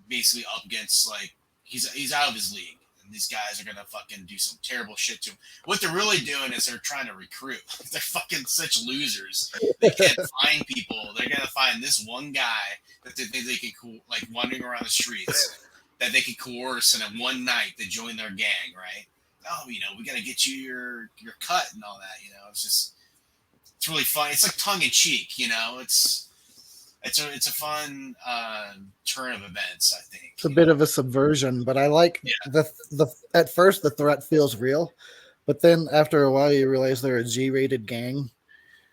basically up against like he's out of his league. These guys are gonna fucking do some terrible shit to him. What they're really doing is they're trying to recruit. They're fucking such losers. They can't find people. They're gonna find this one guy that they think they can like wandering around the streets that they can coerce in a one night to join their gang, right? Oh, we gotta get you your cut and all that. It's really fun. It's like tongue in cheek. It's a fun turn of events, I think. It's a bit of a subversion, but I like the at first the threat feels real, but then after a while you realize they're a G-rated gang.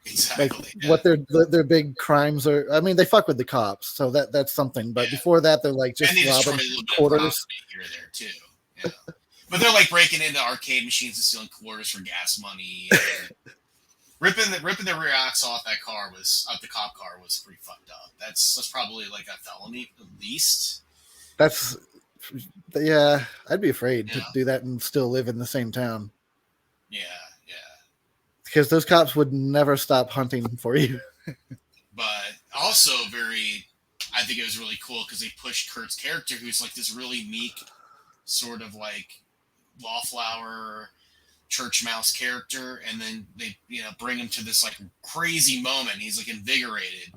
Exactly. Like what their big crimes are. I mean, they fuck with the cops, so that's something. But before that, they're like just robbing quarters here or there too. Yeah. But they're like breaking into arcade machines and stealing quarters for gas money. And ripping the rear axle off the cop car was pretty fucked up. That's probably like a felony at least. I'd be afraid to do that and still live in the same town. Yeah. Because those cops would never stop hunting for you. But also I think it was really cool because they pushed Kurt's character, who's like this really meek, sort of like wallflower church mouse character, and then they bring him to this like crazy moment. He's like invigorated,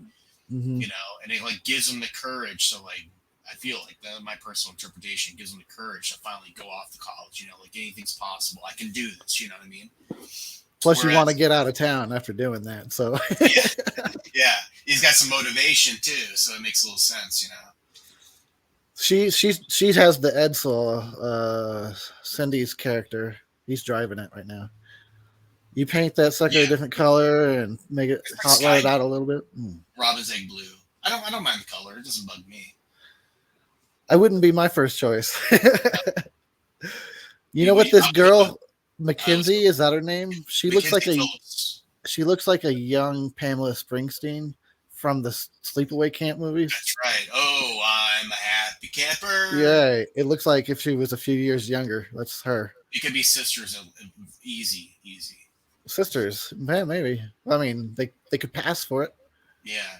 and it like gives him the courage. So like I feel like my personal interpretation gives him the courage to finally go off to college. Like anything's possible. I can do this. You know what I mean? Plus, you want to get out of town after doing that. So yeah, he's got some motivation too. So it makes a little sense. She has the Edsel, Cindy's character. He's driving it right now. You paint that sucker a different color and make it hot rod out a little bit. Robin's egg blue. I don't mind the color. It doesn't bug me. I wouldn't be my first choice. You know what this girl, Mackenzie, is that her name? She looks like a young Pamela Springsteen from the Sleepaway Camp movies. That's right. Oh, I'm a happy camper. Yeah, it looks like if she was a few years younger. That's her. It could be sisters. Easy. Sisters, man, maybe. I mean, they could pass for it. Yeah.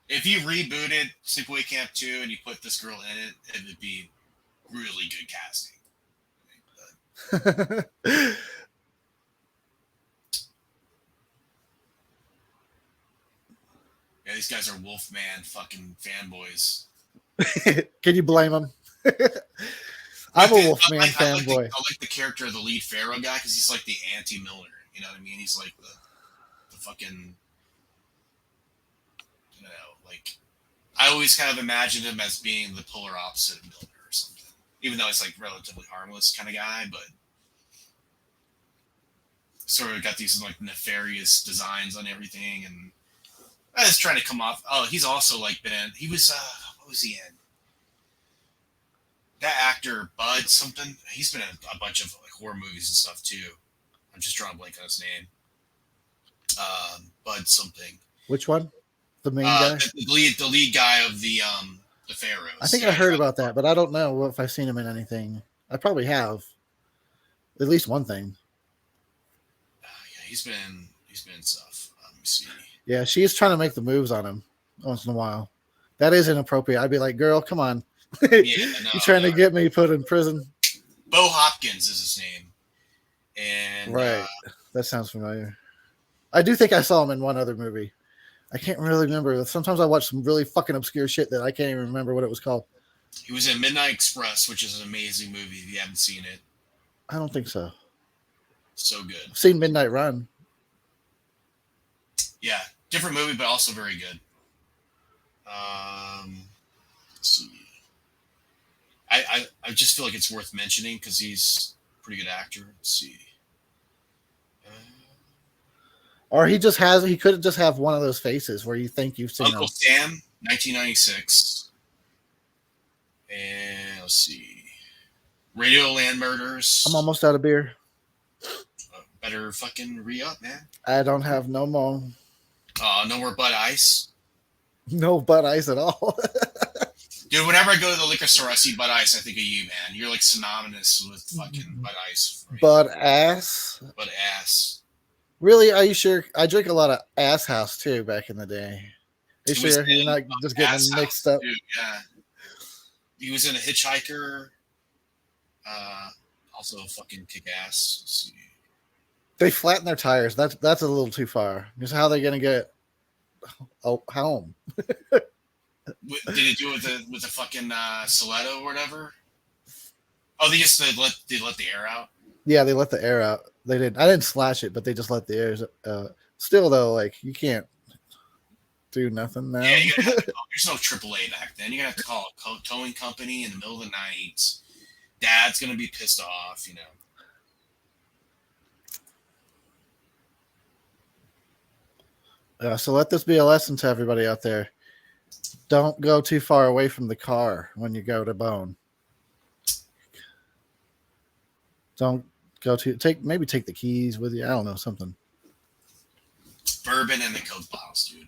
If you rebooted Sleepaway Camp 2 and you put this girl in it, it would be really good casting. Yeah, these guys are Wolfman fucking fanboys. Can you blame them? I'm a Wolfman fanboy. I like the character of the lead Pharaoh guy because he's like the anti-Milner. You know what I mean? He's like the fucking, like I always kind of imagined him as being the polar opposite of Milner or something. Even though he's like relatively harmless kind of guy, but sort of got these like nefarious designs on everything, and I was trying to come off. Oh, he's also like he was what was he in? That actor Bud something. He's been in a bunch of like horror movies and stuff too. I'm just drawing a blank on his name. Bud something. Which one? The main guy. The lead guy of the Pharaohs. I think I heard about that, but I don't know if I've seen him in anything. I probably have. At least one thing. He's been in stuff. Let me see. Yeah, she's trying to make the moves on him once in a while. That is inappropriate. I'd be like, girl, come on. You're trying to get me put in prison. Bo Hopkins is his name. And right. That sounds familiar. I do think I saw him in one other movie. I can't really remember. Sometimes I watch some really fucking obscure shit that I can't even remember what it was called. He was in Midnight Express, which is an amazing movie if you haven't seen it. I don't think so. So good. I've seen Midnight Run. Yeah, different movie, but also very good. Let's see. I just feel like it's worth mentioning because he's a pretty good actor. Let's see. Or he couldn't just have one of those faces where you think you've seen Uncle him. Sam, 1996. And let's see. Radioland Murders. I'm almost out of beer. Better fucking re-up, man. I don't have no more. No more Bud Ice. No Bud Ice at all. Dude, whenever I go to the liquor store, I see Bud Ice, I think of you, man. You're like synonymous with fucking Bud Ice. Bud Ass? Bud Ass. Really? Are you sure? I drank a lot of Ass House, too, back in the day. Are you sure you're not just getting them mixed up? Dude, yeah. He was in A Hitchhiker. Also fucking kick-ass. Let's see. They flatten their tires. That's a little too far. Because how are they going to get home? Did he do it with the fucking stiletto or whatever? Oh, they let the air out. Yeah, they let the air out. They didn't. I didn't slash it, but they just let the air. Still though, like you can't. do nothing now. Yeah, there's no AAA back then. You're gonna have to call a towing company in the middle of the night. Dad's gonna be pissed off, So let this be a lesson to everybody out there. Don't go too far away from the car when you go to bone. Don't go maybe take the keys with you. I don't know, something. Bourbon and the Coke bottles, dude.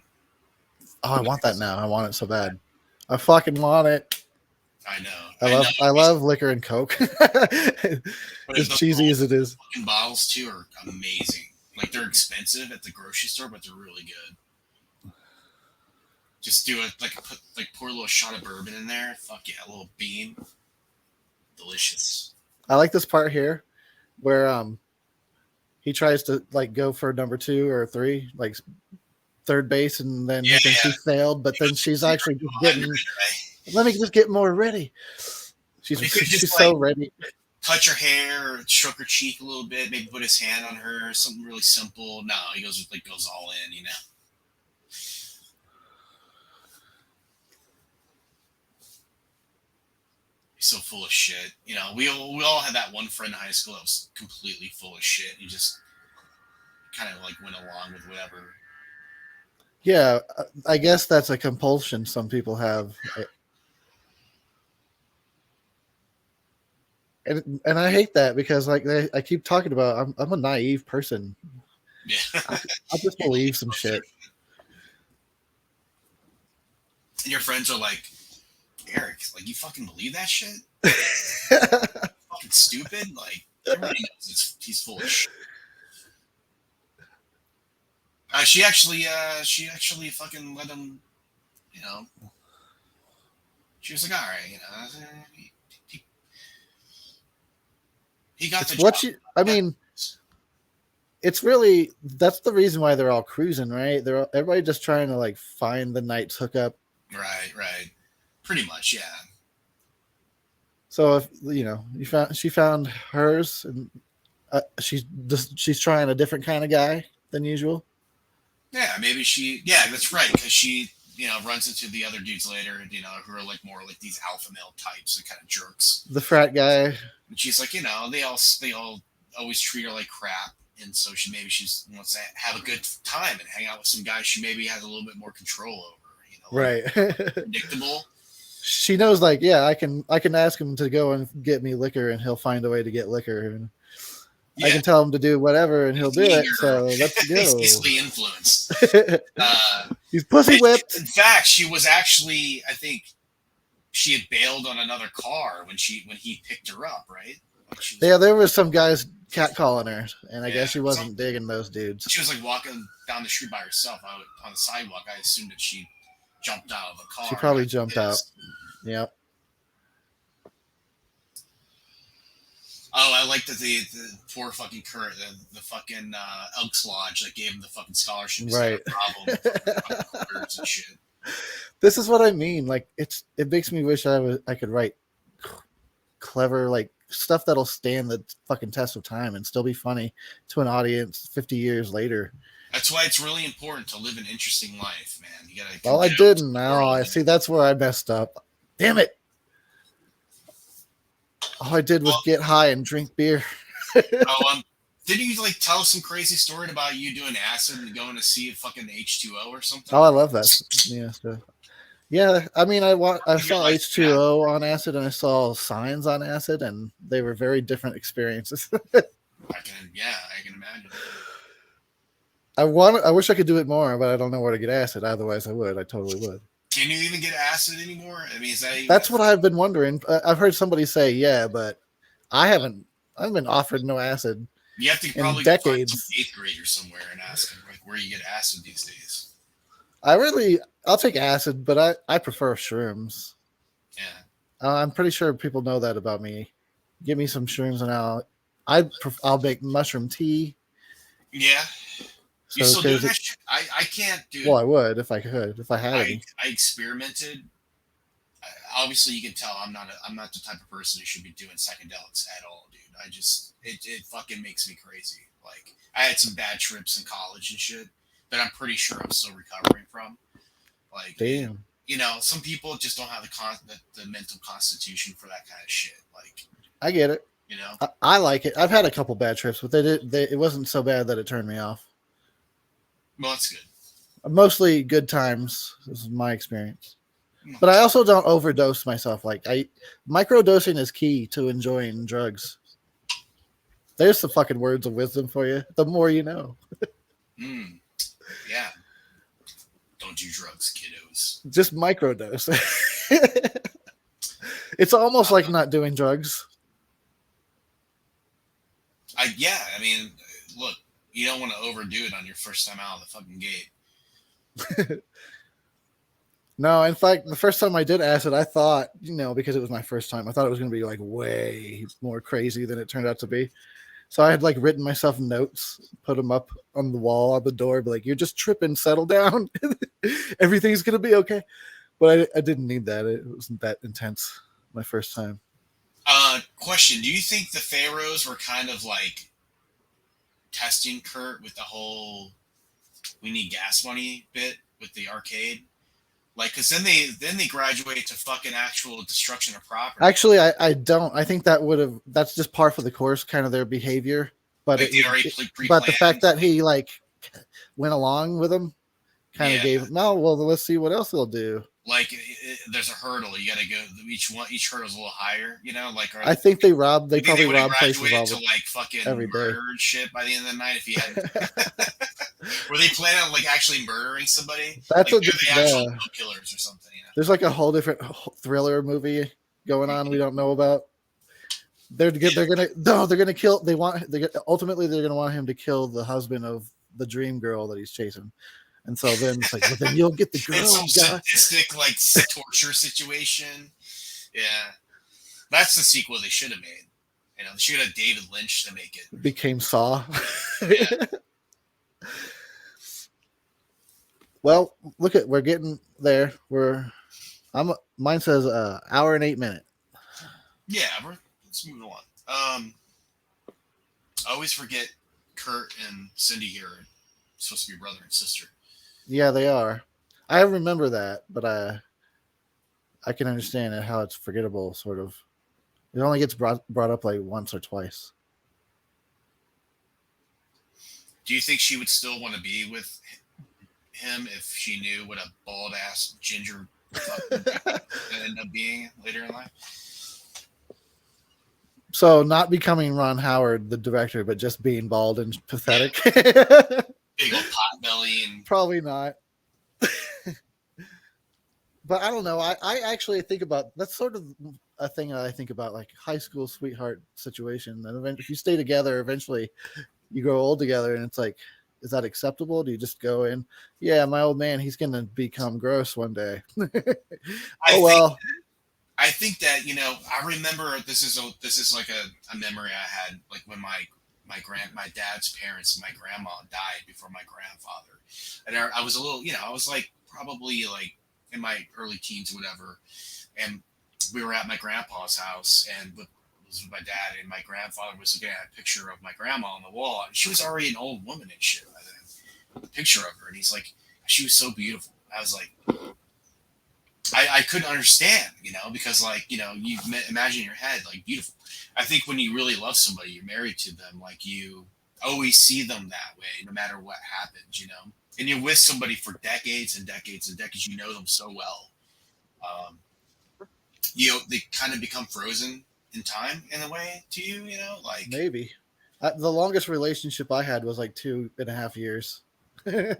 Oh, I want that now. I want it so bad. I fucking want it. I know. I love liquor and Coke. As cheesy as it is. Fucking bottles too are amazing. Like they're expensive at the grocery store, but they're really good. Just do it pour a little shot of bourbon in there. Fuck yeah, a little bean. Delicious. I like this part here where he tries to go for number 2 or 3, like third base, and then he thinks he failed, but then she's actually just getting. Let me just get more ready. She's so ready. Touch her hair, or stroke her cheek a little bit, maybe put his hand on her, something really simple. No, he goes all in, He's so full of shit. We all had that one friend in high school that was completely full of shit. He just kind of went along with whatever. Yeah, I guess that's a compulsion some people have. And I hate that because I keep talking about I'm a naive person. Yeah. I just believe some shit. And your friends are like, Eric, you fucking believe that shit? Fucking stupid. Everybody knows he's full of shit. She actually fucking let him, she was like, all right, he got the job. It's really, that's the reason why they're all cruising, right? Everybody just trying to find the night's hookup. Right. Pretty much, yeah. So if she found hers, and she's trying a different kind of guy than usual. Yeah, maybe that's right, because she runs into the other dudes later, who are more like these alpha male types, and kind of jerks. The frat guy. And she's like, they all always treat her like crap, and so she wants to have a good time and hang out with some guys she maybe has a little bit more control over. Right. Predictable. She knows, I can ask him to go and get me liquor, and he'll find a way to get liquor. And I can tell him to do whatever, and he'll do it. So let's go. He's easily influenced. He's pussy whipped. In fact, she was actually, I think, she had bailed on another car when he picked her up, right? There was some guys catcalling her, and I guess she wasn't digging those dudes. She was walking down the street by herself on the sidewalk. I assumed that she jumped out of the car. She probably jumped out. Yep. Oh, I like that the poor fucking Kurt, the fucking Elks Lodge that gave him the fucking scholarship. Right. Problem and shit. This is what I mean. It makes me wish I could write clever stuff that'll stand the fucking test of time and still be funny to an audience 50 years later. That's why it's really important to live an interesting life, man. You gotta. Well, I didn't. Now I see. That's where I messed up. Damn it! All I did was get high and drink beer. Didn't you tell some crazy story about you doing acid and going to see a fucking H2O or something? Oh, I love that. Yeah. Yeah, I saw H2O on acid, and I saw signs on acid, and they were very different experiences. I can imagine. I wish I could do it more, but I don't know where to get acid. Otherwise, I would. I totally would. Can you even get acid anymore? Is that That's what I've been wondering. I've heard somebody say, yeah, but I haven't been offered no acid. You have to probably decades. Find some 8th grader somewhere and ask them where you get acid these days. I'll take acid, but I prefer shrooms. Yeah. I'm pretty sure people know that about me. Give me some shrooms and I'll make mushroom tea. Yeah. You still doing that shit? I can't do. Well, I would if I could, if I had any. I experimented. Obviously, you can tell I'm not the type of person who should be doing psychedelics at all, dude. It fucking makes me crazy. I had some bad trips in college and shit that I'm pretty sure I'm still recovering from. Like, damn. you know, some people just don't have the mental constitution for that kind of shit. Like, I get it. you know, I like it. I've had a couple bad trips, but it wasn't so bad that it turned me off. well, that's good. Mostly good times. This is my experience. But I also don't overdose myself. Like microdosing is key to enjoying drugs. There's the fucking words of wisdom for you. The more you know. Yeah. Don't do drugs, kiddos. Just microdose. It's almost like not doing drugs. I mean, look, you don't want to overdo it on your first time out of the fucking gate. No, in fact, the first time I did acid, I thought, because it was my first time, I thought it was going to be like way more crazy than it turned out to be. So I had like written myself notes, put them up on the wall, on the door, be like, "You're just tripping, settle down. Everything's going to be okay." But I didn't need that. It wasn't that intense my first time. Question: do you think the Pharaohs were kind of like testing Kurt with the whole "we need gas money" bit with the arcade? Like, because then they graduate to fucking actual destruction of property. Actually, I don't. I think that's just par for the course, kind of their behavior. But like but the fact that he like went along with them kind of gave no. Well, let's see what else they'll do. Like, there's a hurdle. You got to go. Each hurdle's a little higher. Like, I think they probably rob places all to like fucking every day. Murder and shit by the end of the night. If you had, were they planning on like actually murdering somebody? That's like, the actual killers or something. There's like a whole different thriller movie going on we don't know about. They're gonna kill. Ultimately they're gonna want him to kill the husband of the dream girl that he's chasing. And so then it's like, well, then you'll get the girl. It's some sadistic, like, torture situation. Yeah. That's the sequel they should have made. They should have David Lynch to make it. It became Saw. Yeah. Well, we're getting there. Mine says hour and 8 minutes. Yeah, let's move on. I always forget Kurt and Cindy here are supposed to be brother and sister. Yeah, they are. I remember that, but I can understand how it's forgettable, sort of. It only gets brought up like once or twice. Do you think she would still want to be with him if she knew what a bald ass ginger would end up being later in life? So not becoming Ron Howard, the director, but just being bald and pathetic. Yeah. Big old pot belly and probably not. But I don't know. I actually think about that's sort of a thing that I think about, like high school sweetheart situation. And if you stay together, eventually you grow old together, and it's like, is that acceptable? Do you just go in? Yeah, my old man, he's gonna become gross one day. I think that I remember this is like a memory I had, like when my dad's parents and my grandma died before my grandfather, and I was a little, I was like probably like in my early teens or whatever, and we were at my grandpa's house, and was with my dad, and my grandfather was looking at a picture of my grandma on the wall, and she was already an old woman and shit. A picture of her, and he's like, she was so beautiful. I was like, I couldn't understand, because like, you imagine in your head, like, beautiful. I think when you really love somebody, you're married to them, like you always see them that way, no matter what happens, and you're with somebody for decades and decades and decades. You know them so well. They kind of become frozen in time in a way to you, like maybe the longest relationship I had was like 2.5 years. You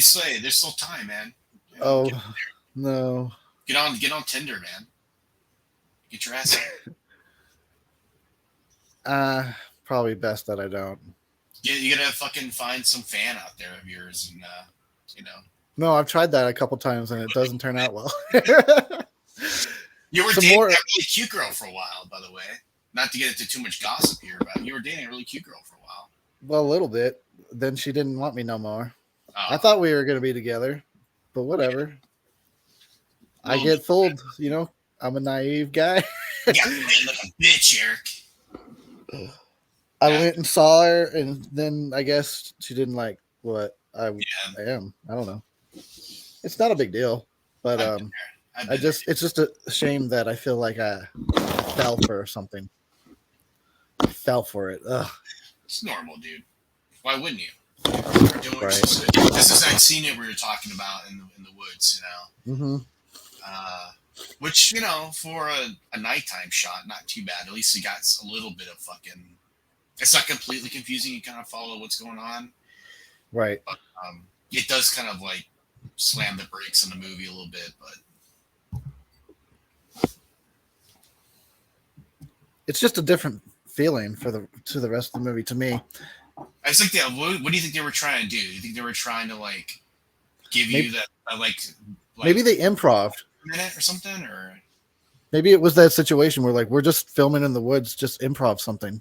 say there's still time, man. No. Get on Tinder, man. Get your ass out. Probably best that I don't. Yeah, you gotta fucking find some fan out there of yours, and No, I've tried that a couple times, and it doesn't turn out well. You were dating that really cute girl for a while, by the way. Not to get into too much gossip here, but you were dating a really cute girl for a while. Well, a little bit. Then she didn't want me no more. I thought we were gonna be together, but whatever. I get fooled, I'm a naive guy. Yeah, like a bitch, Eric. I went and saw her, and then I guess she didn't like what I am. I don't know. It's not a big deal, but I've been there. I've been there. it's just a shame that I feel like I fell for something. I fell for it. Ugh. It's normal, dude. Why wouldn't you? You're doing Right. This is that scene that we were talking about in the woods, you know. Mm-hmm. Which, you know, for a nighttime shot, not too bad. At least it got a little bit of fucking. It's not completely confusing. You kind of follow what's going on. Right. But it does kind of like slam the brakes on the movie a little bit. But It's just a different feeling to the rest of the movie to me. I was like, what do you think they were trying to do? You think they were trying to like give you that like maybe they improved minute or something, or maybe it was that situation where like we're just filming in the woods, just improv something.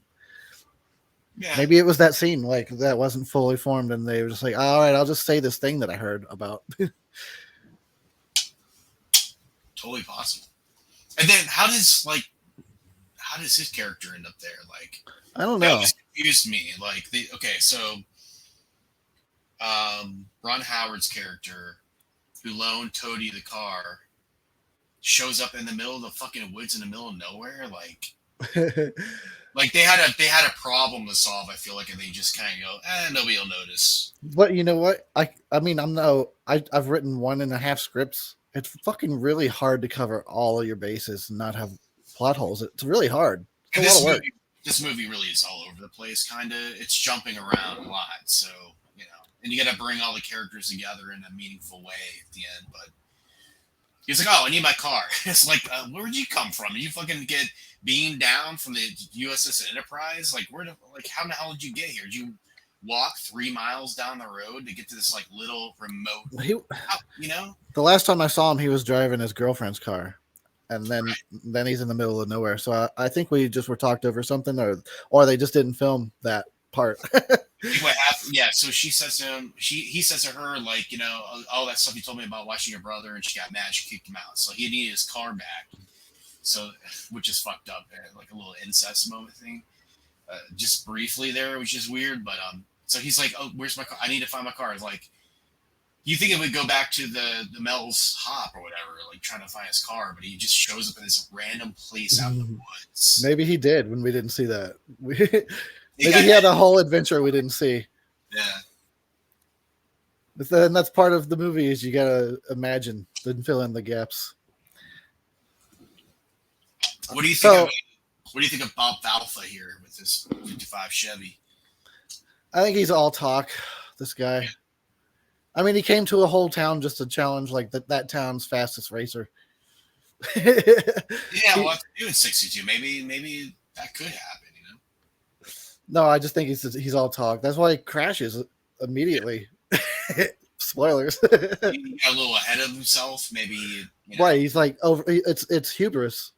yeah, Maybe it was that scene like that wasn't fully formed, and they were just like, all right, I'll just say this thing that I heard about. totally possible. And then how does his character end up there? Like, I don't that know. always confused me. Like, so Ron Howard's character, who loaned Toady the car, shows up in the middle of the fucking woods in the middle of nowhere. Like they had a problem to solve. I feel like, and they just kind of go, nobody will notice. But you know what? I mean, I've written 1.5 scripts. It's fucking really hard to cover all of your bases and not have plot holes. It's really hard. It's a lot of work. This movie really is all over the place, kind of. It's jumping around a lot, so you know, and you got to bring all the characters together in a meaningful way at the end. But he's like, "Oh, I need my car." It's like, where'd you come from? Did you fucking get beamed down from the USS Enterprise? Like, how the hell did you get here? Did you walk 3 miles down the road to get to this like little remote? You know, the last time I saw him, he was driving his girlfriend's car. And then he's in the middle of nowhere. So I think we just were talked over something, or they just didn't film that part. What happened? Yeah. So she says to him, he says to her, like, you know, all that stuff you told me about watching your brother, and she got mad. She kicked him out. So he needed his car back. So, which is fucked up, like a little incest moment thing, just briefly there, which is weird. But so he's like, "Oh, where's my car? I need to find my car." It's like, you think it would go back to the Mel's hop or whatever, like trying to find his car, but he just shows up in this random place out in the woods. Maybe he did when we didn't see that. Maybe he had a whole adventure we didn't see. Yeah. But then that's part of the movie is you gotta imagine and fill in the gaps. What do you think? What do you think of Bob Valfa here with this 55 Chevy? I think he's all talk. This guy. I mean, he came to a whole town just to challenge like that town's fastest racer. Yeah, well, after doing 62, maybe that could happen. You know? No, I just think he's all talk. That's why he crashes immediately. Spoilers. He got a little ahead of himself. Maybe. You know. Right, he's like over. It's hubris.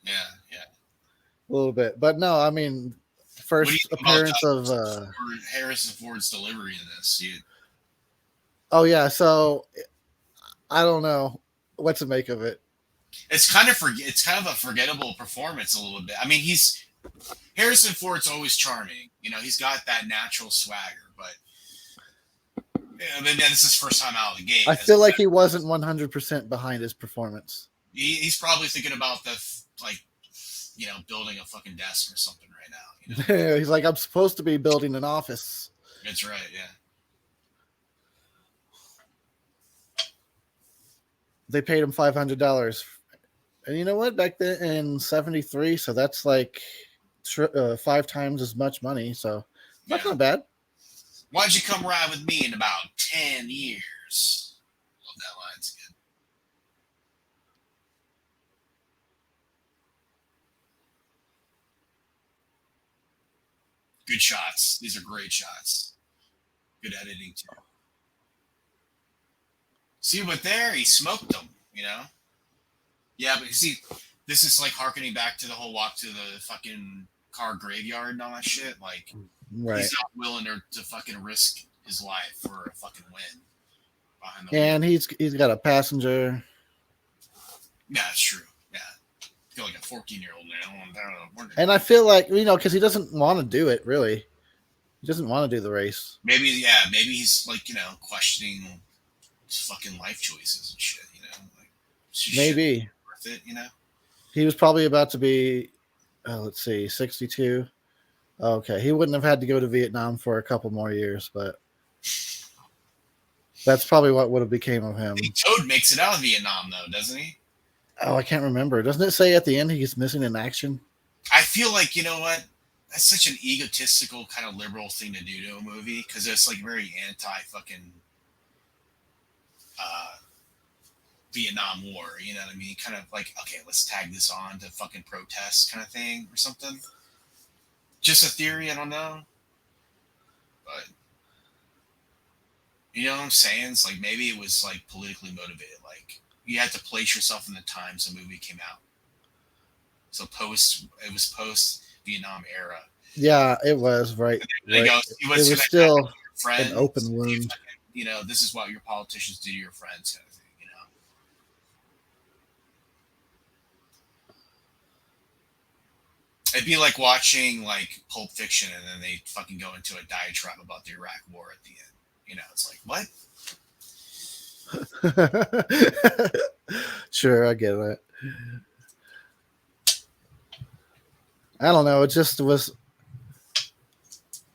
Yeah. A little bit, but no, I mean, first appearance of Harrison Ford's delivery in this. Oh yeah, so I don't know what to make of it. It's kind of a forgettable performance a little bit. I mean, Harrison Ford's always charming. You know, he's got that natural swagger, but I mean, this is his first time out of the gate. I feel like he wasn't 100% behind his performance. He's probably thinking about building a fucking desk or something right now. You know? He's like, I'm supposed to be building an office. That's right, yeah. They paid him $500, and you know what? Back then in '73, so that's like 5 times as much money. So that's not bad. Why'd you come ride with me in about 10 years? Love that line. It's good. Good shots. These are great shots. Good editing too. See, but there he smoked them, you know? Yeah, but see, this is like harkening back to the whole walk to the fucking car graveyard and all that shit. Like, right. He's not willing to fucking risk his life for a fucking win. And he's got a passenger. Yeah, that's true. Yeah. I feel like a 14-year-old now. And I feel like, because he doesn't want to do it, really. He doesn't want to do the race. Maybe he's like, questioning fucking life choices and shit. You know, like Maybe worth it. You know, he was probably about to be, let's see, 62. Okay, he wouldn't have had to go to Vietnam for a couple more years, but that's probably what would have became of him. I think Toad makes it out of Vietnam though, doesn't he? Oh, I can't remember. Doesn't it say at the end he's missing in action? I feel like, you know what? That's such an egotistical kind of liberal thing to do to a movie because it's like very anti fucking Vietnam War. You know what I mean? Kind of like, okay, let's tag this on to fucking protest kind of thing or something. Just a theory, I don't know. But you know what I'm saying? It's like maybe it was like politically motivated. Like you had to place yourself in the times the movie came out. So it was post Vietnam era. Yeah, it was right. Right. It was still an open wound. You know, this is what your politicians do to your friends, kind of thing. You know. It'd be like watching like Pulp Fiction, and then they fucking go into a diatribe about the Iraq War at the end. You know, it's like what? Sure, I get it. I don't know. It just was.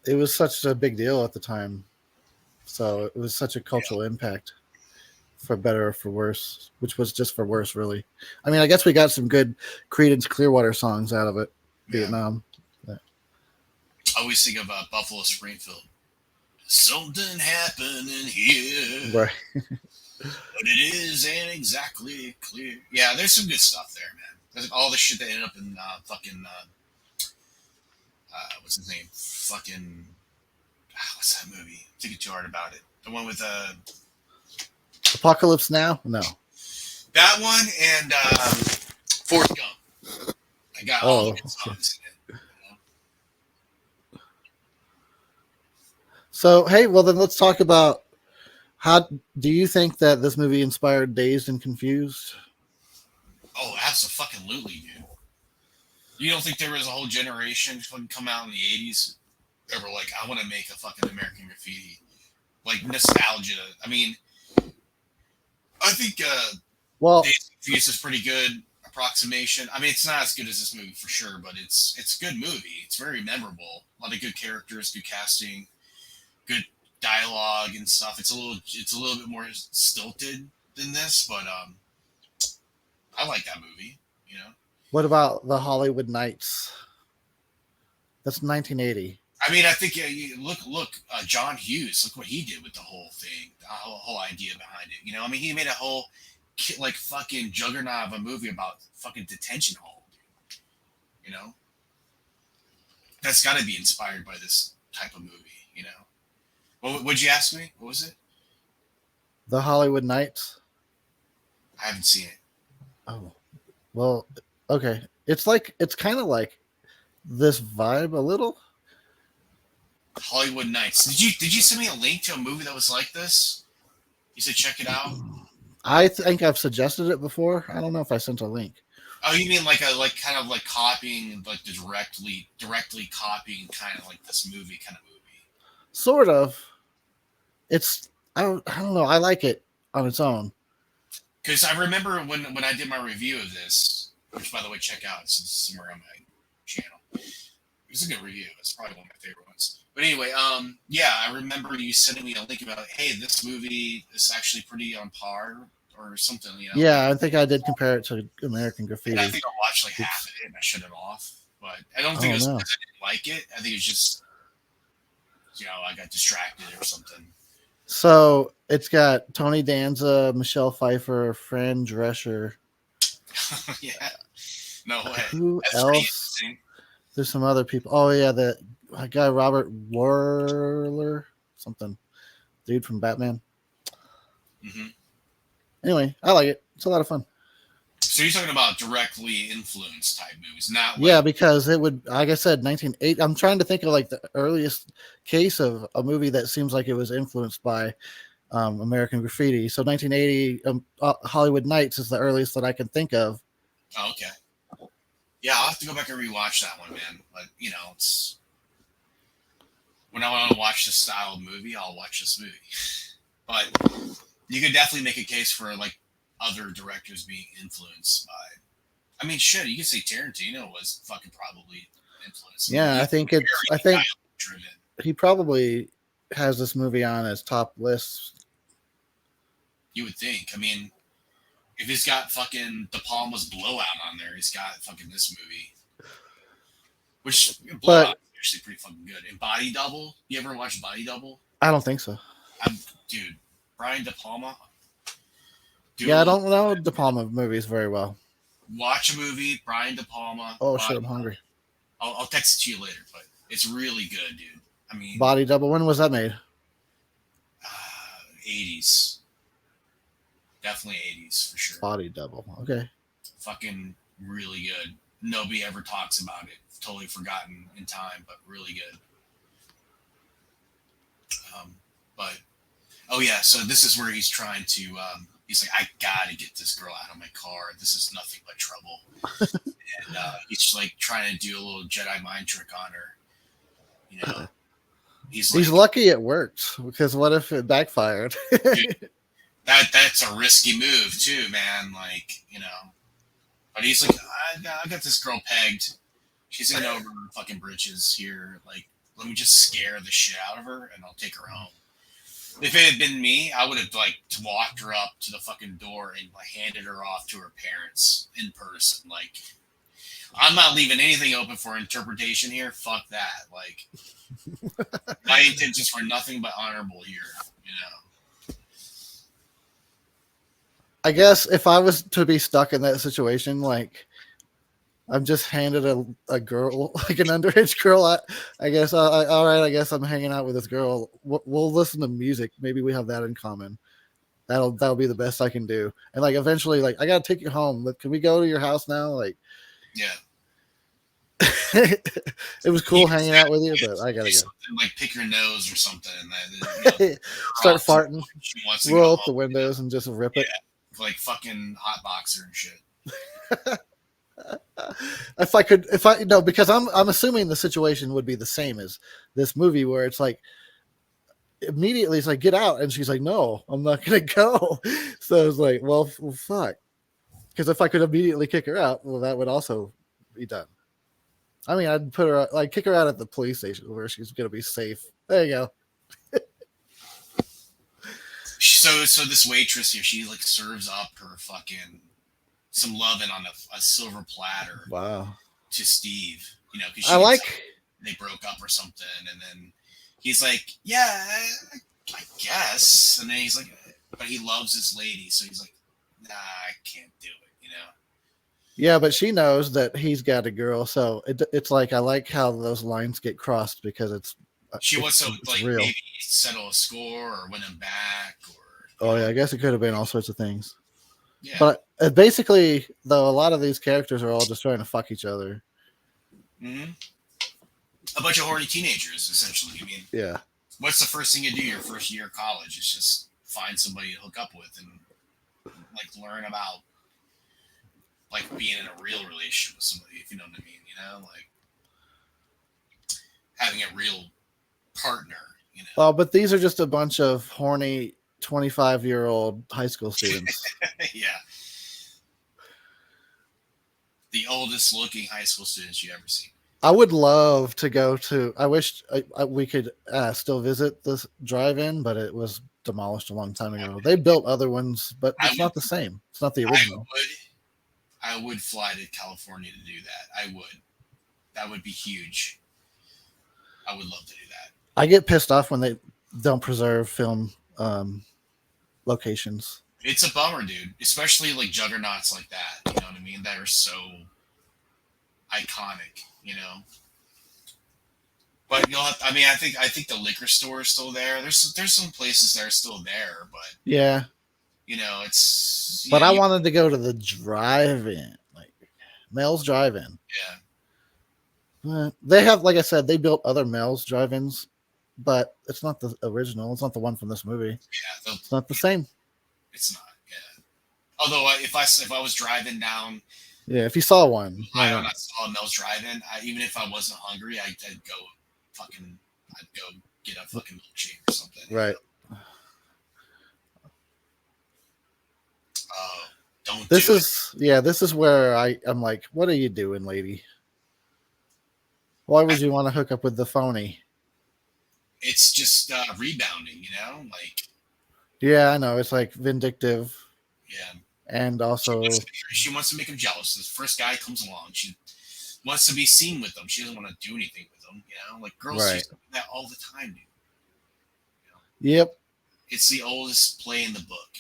It was such a big deal at the time, so it was such a cultural impact, for better or for worse, which was just for worse, really. I mean, I guess we got some good Creedence Clearwater songs out of it, Vietnam. I always think of Buffalo Springfield. Something happening here, right? But it isn't exactly clear. Yeah, there's some good stuff there, man. There's all the shit that ended up in fucking what's his name? Fucking what's that movie? I'm thinking too hard about it. The one with Apocalypse Now? No. That one and Forrest Gump. I got all the good songs in it. You know? So hey, well then let's talk about how do you think that this movie inspired Dazed and Confused? Oh, absolutely, dude. You don't think there was a whole generation fucking come out in the 80s that were like, I want to make a fucking American Graffiti? Like nostalgia. I mean, I think Dazed and Confused is pretty good approximation. I mean, it's not as good as this movie for sure, but it's a good movie. It's very memorable. A lot of good characters, good casting, good dialogue and stuff. It's a little bit more stilted than this, but I like that movie, you know. What about the Hollywood Nights? That's 1980. I mean, I think you look, John Hughes. Look what he did with the whole thing, the whole idea behind it. You know, I mean, he made a whole like fucking juggernaut of a movie about fucking detention hall. You know, that's got to be inspired by this type of movie. You know, what would you ask me? What was it? The Hollywood Nights. I haven't seen it. Oh, well, okay. It's kind of like this vibe a little. Hollywood Nights. Did you send me a link to a movie that was like this? You said check it out. I think I've suggested it before. I don't know if I sent a link. Oh, you mean like kind of like copying, like directly copying kind of like this movie kind of movie? Sort of. It's I don't know. I like it on its own. Because I remember when I did my review of this, which by the way, check out, it's somewhere on my channel. It's a good review. It's probably one of my favorite ones. But anyway, yeah, I remember you sending me a link about, hey, this movie is actually pretty on par or something. You know? Yeah, I think I did compare it to American Graffiti. And I think I watched like half of it and I shut it off. But I don't think it was because I didn't like it. I think it's just, you know, I got distracted or something. So it's got Tony Danza, Michelle Pfeiffer, Fran Drescher. Yeah. No way. Who else? There's some other people. Oh yeah, the guy Robert Warler, something, dude from Batman. Mm-hmm. Anyway, I like it. It's a lot of fun. So you're talking about directly influenced type movies, not yeah, because it would, like I said, 1980. I'm trying to think of like the earliest case of a movie that seems like it was influenced by American Graffiti. So 1980, Hollywood Nights is the earliest that I can think of. Oh, okay. Yeah, I'll have to go back and rewatch that one, man. But you know, it's when I want to watch this style of movie, I'll watch this movie. But You could definitely make a case for like other directors being influenced by. I mean, shit, you could say Tarantino was fucking probably influenced. I mean, Yeah, I he's think it's. I very think dialogue driven. he probably has this movie on his top list. You would think. I mean, if he's got fucking De Palma's Blowout on there, he's got fucking this movie. Which Blowout is actually pretty fucking good. And Body Double, you ever watch Body Double? I don't think so. Dude, Brian De Palma. Yeah, I don't know De Palma movies very well. Watch a movie, Brian De Palma. Oh shit, I'm hungry. I'll text it to you later, but it's really good, dude. I mean, Body Double. When was that made? 80s. Definitely 80s for sure. Body Double. Okay. Fucking really good. Nobody ever talks about it. Totally forgotten in time, but really good. But oh yeah, so this is where he's trying to. He's like, I gotta get this girl out of my car. This is nothing but trouble. And he's like trying to do a little Jedi mind trick on her. You know, he's lucky it worked, because what if it backfired? Dude, that's a risky move too, man. Like, you know, but he's like, I got this girl pegged. She's in over her fucking britches here. Like, let me just scare the shit out of her, and I'll take her home. If it had been me, I would have like walked her up to the fucking door and like handed her off to her parents in person. Like, I'm not leaving anything open for interpretation here. Fuck that. Like, my intentions were nothing but honorable here. You know. I guess if I was to be stuck in that situation, like I'm just handed a girl, like an underage girl. I guess, all right, I guess I'm hanging out with this girl. We'll listen to music. Maybe we have that in common. That'll be the best I can do. And like eventually, like I gotta take you home. Can we go to your house now? Like, yeah. It was cool hanging out with you, but I gotta go. Like pick your nose or something. And then, start farting. Roll up the windows and just rip it. Like fucking hot boxer and shit. Because I'm assuming the situation would be the same as this movie, where it's like immediately it's like, get out, and she's like, no, I'm not gonna go. So it's like, well fuck, because if I could immediately kick her out, well, that would also be done. I mean, I'd put her, like, kick her out at the police station where she's gonna be safe. There you go. So this waitress here, she like serves up her fucking some loving on a silver platter. Wow. To Steve, you know, because they broke up or something, and then he's like, yeah, I guess, and then he's like, but he loves his lady, so he's like, nah, I can't do it, you know. Yeah, but she knows that he's got a girl, so it's like, I like how those lines get crossed, because she wants to like real. Maybe settle a score or win him back, or oh yeah, I guess it could have been all sorts of things. Yeah. But basically, though, a lot of these characters are all just trying to fuck each other. Mm-hmm. A bunch of horny teenagers, essentially. I mean, yeah. What's the first thing you do your first year of college? Is just find somebody to hook up with and like learn about like being in a real relationship with somebody, if you know what I mean. You know, like having a real partner. You know. Oh, but these are just a bunch of horny 25-year-old high school students. Yeah. The oldest looking high school students you ever seen. I would love to go to. I wish we could still visit this drive-in, but it was demolished a long time ago. They built other ones, but it's not the same. It's not the original. I would fly to California to do that. I would. That would be huge. I would love to do that. I get pissed off when they don't preserve film locations. It's a bummer, dude. Especially like juggernauts like that. You know what I mean? That are so iconic. You know. But I think the liquor store is still there. There's some places that are still there, but yeah. You know, it's. But I wanted to go to the drive-in, like Mel's Drive-In. Yeah. They have, like I said, they built other Mel's Drive-ins, but it's not the original. It's not the one from this movie. Yeah, it's not the same. It's not. Yeah. Although if I was driving down. Yeah, if you saw one. I saw a Mel's Drive-In. Even if I wasn't hungry, I'd go get a fucking milkshake or something. Right. Oh, don't This do it. this is where I'm like, what are you doing, lady? Why would you want to hook up with the phony? It's just rebounding, like, Yeah, I know. It's like vindictive yeah. and also She wants to make him jealous. The first guy comes along. She wants to be seen with them. She doesn't want to do anything with them. Like girls right. used to do that all the time, dude. Yep. It's the oldest play in the book,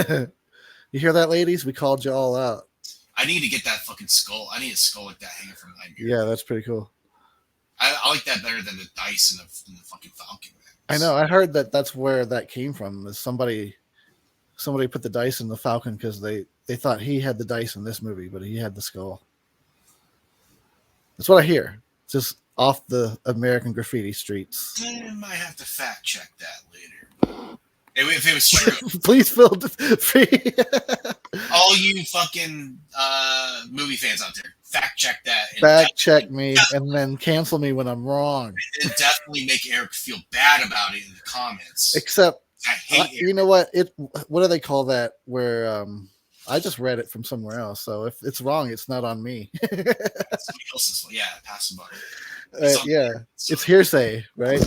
man. You hear that, ladies? We called you all out. I need to get that fucking skull. I need a skull like that hanging from my mirror. Yeah, that's pretty cool. I like that better than the dice in the fucking Falcon, man. I know. I heard that's where that came from. Is somebody put the dice in the Falcon because they thought he had the dice in this movie, but he had the skull. That's what I hear. Just off the American Graffiti streets. I might have to fact check that later. If it was true. Please feel free. All you fucking movie fans out there, fact check that. Fact check me and then cancel me when I'm wrong. And definitely make Eric feel bad about it in the comments. Except, I hate Eric. you know what? What do they call that? Where I just read it from somewhere else. So if it's wrong, it's not on me. Somebody else's, yeah, pass the buck. Yeah, it's hearsay, right?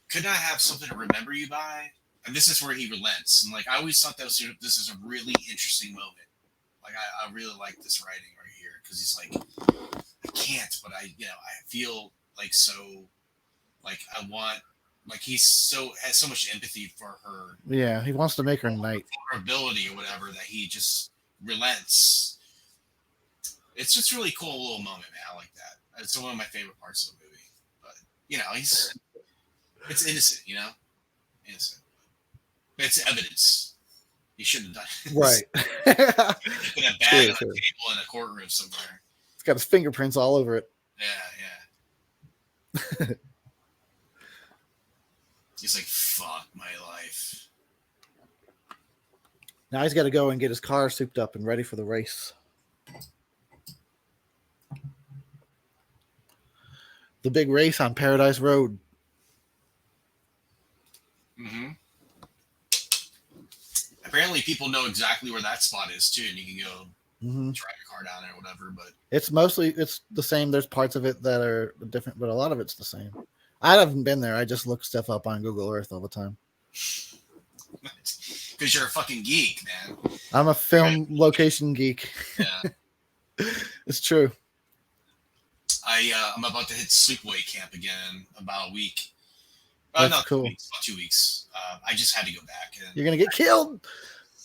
Could I have something to remember you by? And this is where he relents. And like I always thought this is a really interesting moment. Like I really like this writing right here because he's like, I can't, but I feel like so, like I want, like has so much empathy for her. Yeah, he wants to make her knight. Vulnerability or whatever that he just relents. It's just really cool little moment, man. I like that. It's one of my favorite parts of the movie. But it's innocent, innocent. But it's evidence. He shouldn't have done it. Right. He put a bag on a table in a courtroom somewhere. It's got his fingerprints all over it. Yeah. He's like, fuck my life. Now he's got to go and get his car souped up and ready for the race. The big race on Paradise Road. Mm-hmm. Apparently, people know exactly where that spot is too, and you can go drive your car down there or whatever. But it's the same. There's parts of it that are different, but a lot of it's the same. I haven't been there. I just look stuff up on Google Earth all the time. Because you're a fucking geek, man. I'm a film location geek. Yeah, it's true. I'm about to hit sleepaway camp again in about a week. That's cool. 2 weeks, about 2 weeks. I just had to go back. You're gonna get killed.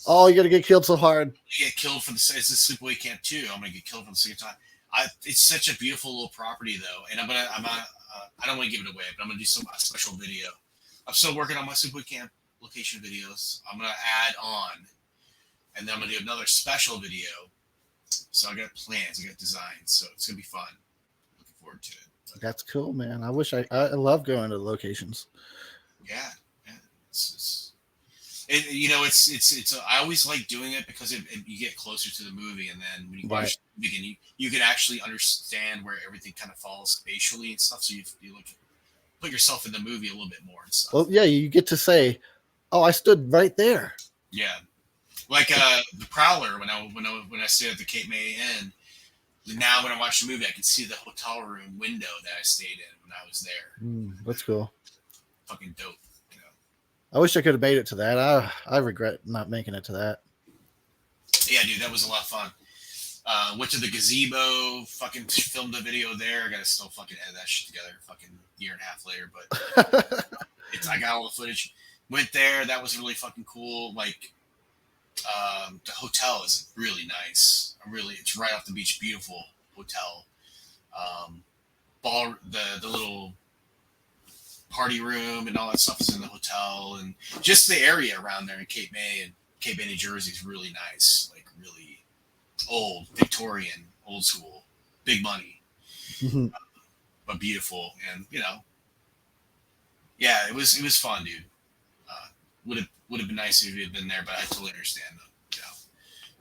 Oh, you're gonna get killed so hard. You get killed for it's a sleepaway camp too. I'm gonna get killed for the second time. It's such a beautiful little property though, and I don't want to give it away, but I'm gonna do a special video. I'm still working on my sleepaway camp location videos. I'm gonna add on, and then I'm gonna do another special video. So I got plans, I got designs, so it's gonna be fun. Looking forward to it. But, that's cool, man. I wish I love going to locations. Yeah. It's I always like doing it because you get closer to the movie, and then when you watch the movie, you can actually understand where everything kind of falls spatially and stuff. So you like put yourself in the movie a little bit more and stuff. Well, yeah, you get to say, "Oh, I stood right there." Yeah, like the Prowler when I stayed at the Cape May Inn. Now when I watch the movie, I can see the hotel room window that I stayed in when I was there. That's cool. Fucking dope. I wish I could have made it to that. I regret not making it to that. Yeah, dude, that was a lot of fun. Went to the gazebo, fucking filmed a video there. I gotta still fucking edit that shit together, fucking year and a half later, but I got all the footage. Went there, that was really fucking cool. Like, the hotel is really nice. It's right off the beach, beautiful hotel. The little party room and all that stuff is in the hotel, and just the area around there in Cape May, New Jersey is really nice, like really old, Victorian, old school, big money, but beautiful, and yeah, it was fun, dude. Would have been nice if you had been there, but I totally understand them.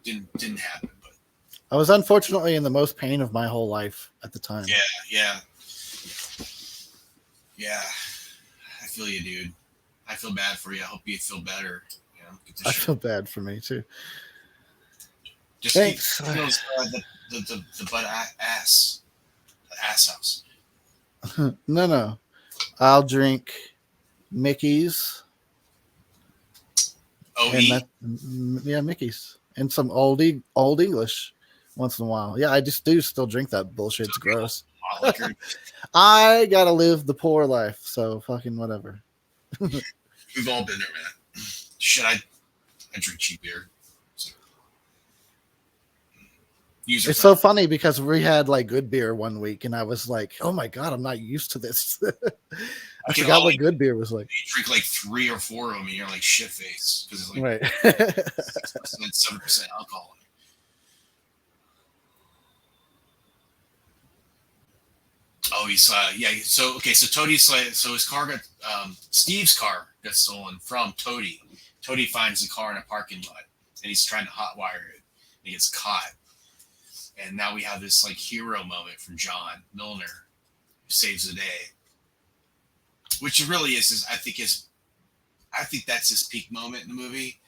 Didn't happen, but I was unfortunately in the most pain of my whole life at the time. Yeah. I feel you, dude. I feel bad for you. I hope you feel better. get the I shit. feel bad for me too. Just Thanks. keep those, the butt ass house. No. I'll drink Mickey's. Oh, And that, yeah, Mickey's. And some old English once in a while. Yeah, I just do still drink that bullshit. It's gross. liquor. I gotta live the poor life, so fucking whatever. We've all been there, man. Should I drink cheap beer? So, It's so funny because we had like good beer one week, and I was like, "Oh my god, I'm not used to this." I forgot what good beer was like. You drink like 3 or 4 of them, and you're like shit face because it's like Right. 7% alcohol. Oh, he's yeah. So okay, so Toadie's like, so his car got Steve's car got stolen from Toadie. Toadie finds the car in a parking lot, and he's trying to hotwire it. And he gets caught, and now we have this like hero moment from John Milner, who saves the day, which really is I think that's his peak moment in the movie.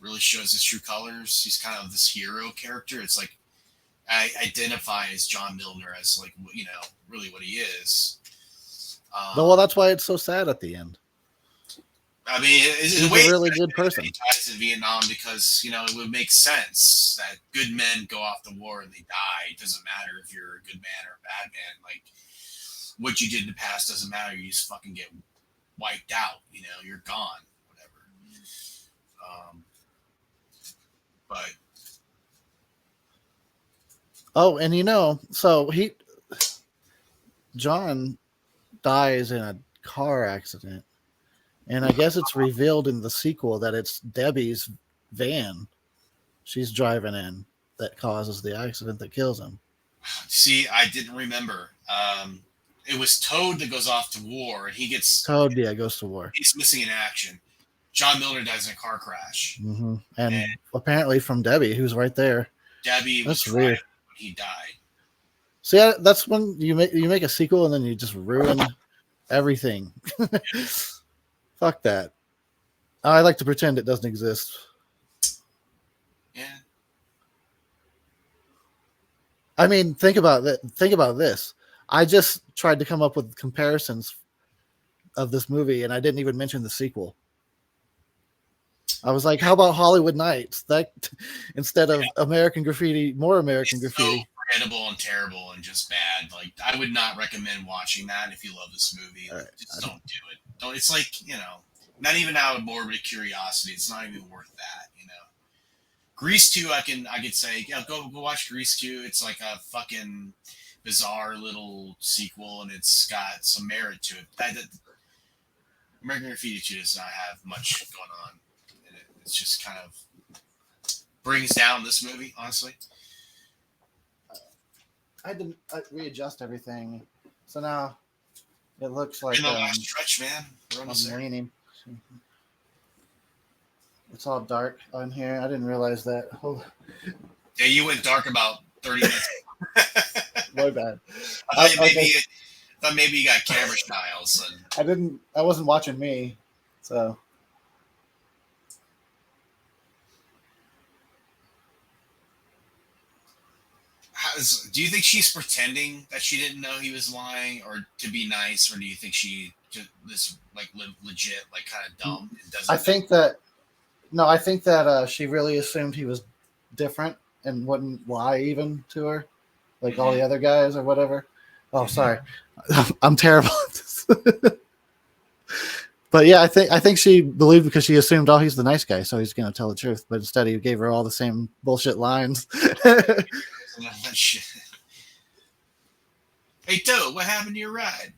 Really shows his true colors. He's kind of this hero character. It's like I identify as John Milner as like, you know, really what he is. Well, that's why it's so sad at the end. I mean, he's a really good person. He ties in Vietnam because, you know, it would make sense that good men go off to war and they die. It doesn't matter if you're a good man or a bad man. Like, what you did in the past doesn't matter. You just fucking get wiped out. You know, you're gone. Whatever. But. Oh, and you know, so John dies in a car accident. And I guess it's revealed in the sequel that it's Debbie's van she's driving in that causes the accident that kills him. See, I didn't remember. It was Toad that goes off to war, and he gets... Toad, yeah, goes to war. He's missing in action. John Milner dies in a car crash. Mm-hmm. And apparently from Debbie, who's right there. Debbie was weird. when he died. See, that's when you make a sequel and then you just ruin everything. Fuck that. I like to pretend it doesn't exist. Yeah. I mean, think about that. Think about this. I just tried to come up with comparisons of this movie, and I didn't even mention the sequel. I was like, "How about Hollywood Nights?" That instead of American Graffiti, more American Graffiti. So forgettable and terrible and just bad. Like, I would not recommend watching that if you love this movie. Right. Just don't do it. Don't. It's like, you know, not even out of morbid curiosity. It's not even worth that. You know. Grease 2, I could say, yeah, go watch Grease 2. It's like a fucking bizarre little sequel, and it's got some merit to it. American Graffiti 2 does not have much going on. It's just kind of brings down this movie, honestly. I had to readjust everything, so now it looks like in the last stretch, man. We're almost there. Leaning. It's all dark on here. I didn't realize that. Oh. Yeah, you went dark about 30 minutes. My bad. I thought maybe you got camera styles. And... I wasn't watching me, so. Do you think she's pretending that she didn't know he was lying, or to be nice, or do you think she just this like legit, like kind of dumb? And doesn't I think that she really assumed he was different and wouldn't lie even to her, like all the other guys or whatever. Oh, sorry, I'm terrible at this. But yeah, I think she believed because she assumed, oh, he's the nice guy, so he's going to tell the truth. But instead, he gave her all the same bullshit lines. Hey, Toad, what happened to your ride?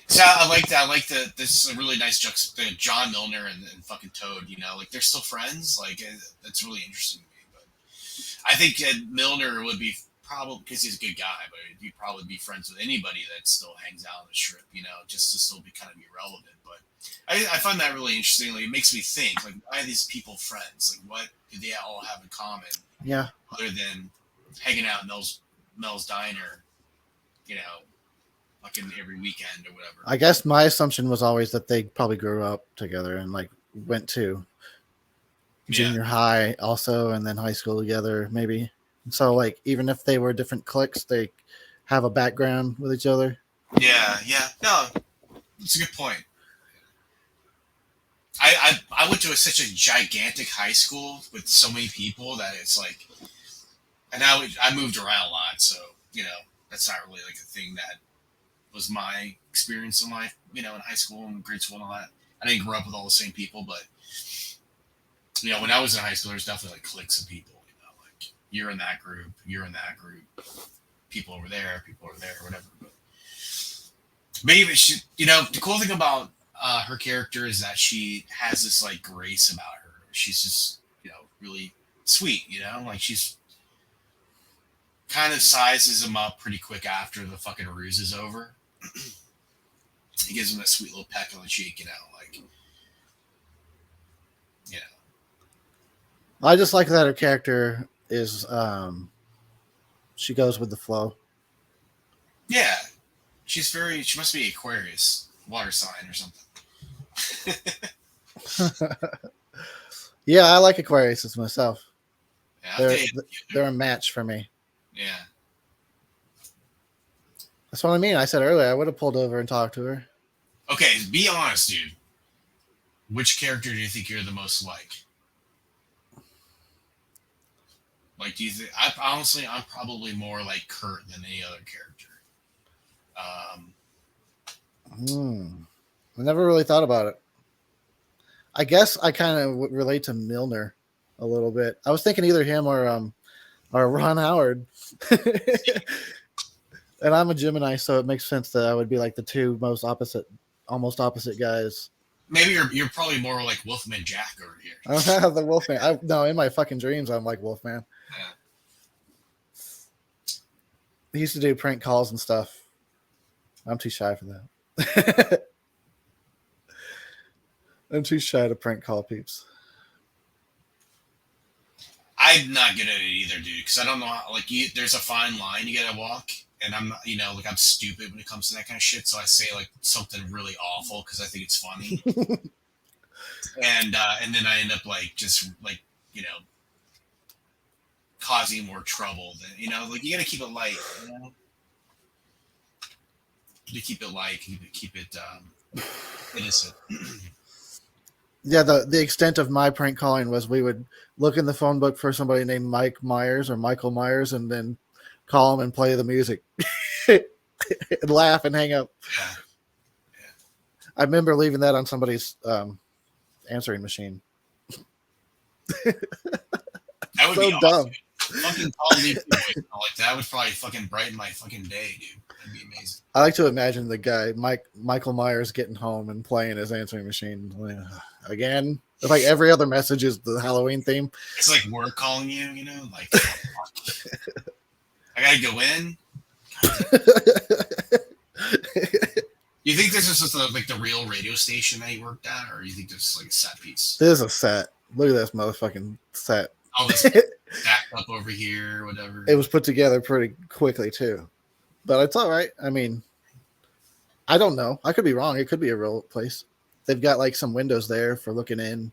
So I like that. I like that. This is a really nice juxtaposition. John Milner and fucking Toad. You know, like they're still friends. Like that's really interesting to me. But I think Milner would be probably because he's a good guy, but he'd probably be friends with anybody that still hangs out on the strip. You know, just to still be kind of irrelevant. But I find that really interesting. Like, it makes me think, like, why are these people friends? Like, what do they all have in common? Yeah. Other than hanging out in Mel's Diner, you know, fucking every weekend or whatever. I guess my assumption was always that they probably grew up together and like went to junior high also, and then high school together, maybe. So like even if they were different cliques, they have a background with each other. Yeah. No, it's a good point. I went to such a gigantic high school with so many people that it's like, and I moved around a lot, so that's not really like a thing that was my experience in life. In high school and grade school and all that. I didn't grow up with all the same people, but when I was in high school, there's definitely like cliques of people. Like you're in that group, people over there, whatever. But maybe she, the cool thing about her character is that she has this like grace about her. She's just really sweet. Like she's kind of sizes him up pretty quick after the fucking ruse is over. He gives him a sweet little peck on the cheek, like I just like that her character is she goes with the flow. Yeah. She must be Aquarius, water sign or something. Yeah, I like Aquarius myself. Yeah, they're a match for me. Yeah. That's what I mean. I said earlier I would have pulled over and talked to her. Okay, be honest, dude. Which character do you think you're the most like? Like, do you think? I'm probably more like Kurt than any other character. I never really thought about it. I guess I kind of relate to Milner a little bit. I was thinking either him or Ron Howard. And I'm a Gemini, so it makes sense that I would be like the two almost opposite guys. Maybe you're probably more like Wolfman Jack over here. The Wolfman. No, in my fucking dreams, I'm like Wolfman. Yeah. He used to do prank calls and stuff. I'm too shy for that. I'm too shy to prank call peeps. I'm not good at it either, dude, because I don't know how, like, there's a fine line you gotta walk, and I'm not, like, I'm stupid when it comes to that kind of shit, so I say, like, something really awful because I think it's funny. And then I end up, like, just, like, causing more trouble than, like, you gotta keep it light, You keep it light, keep it innocent. Yeah, the extent of my prank calling was we would look in the phone book for somebody named Mike Myers or Michael Myers and then call him and play the music and laugh and hang up. Yeah. I remember leaving that on somebody's answering machine. That would so be awesome. dumb. Fucking call me like that would probably fucking brighten my fucking day, dude. That'd be amazing. I like to imagine the guy Michael Myers getting home and playing his answering machine again. Like every other message is the Halloween theme. It's like we're calling you, like I gotta go in. You think this is just like the real radio station that he worked at, or you think this is like a set piece? This is a set. Look at this motherfucking set. All this stacked up over here, whatever. It was put together pretty quickly too, but it's all right. I mean, I don't know. I could be wrong. It could be a real place. They've got like some windows there for looking in.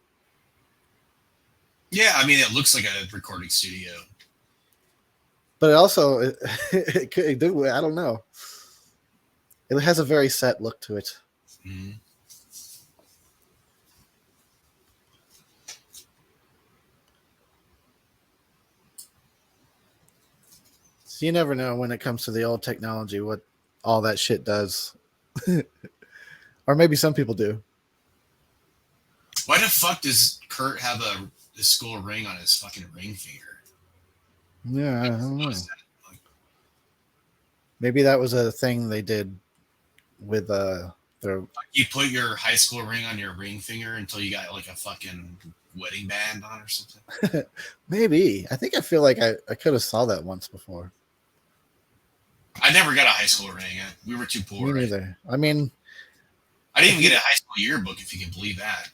Yeah, I mean, it looks like a recording studio. But it also, it could do. I don't know. It has a very set look to it. Mm-hmm. So you never know when it comes to the old technology what all that shit does. Or maybe some people do. Why the fuck does Kurt have a school ring on his fucking ring finger? Yeah, I don't know. Maybe that was a thing they did with their. You put your high school ring on your ring finger until you got like a fucking wedding band on or something. Maybe. I think I feel like I could have saw that once before. I never got a high school ring. We were too poor. Me neither. I mean, I didn't even get a high school yearbook, if you can believe that.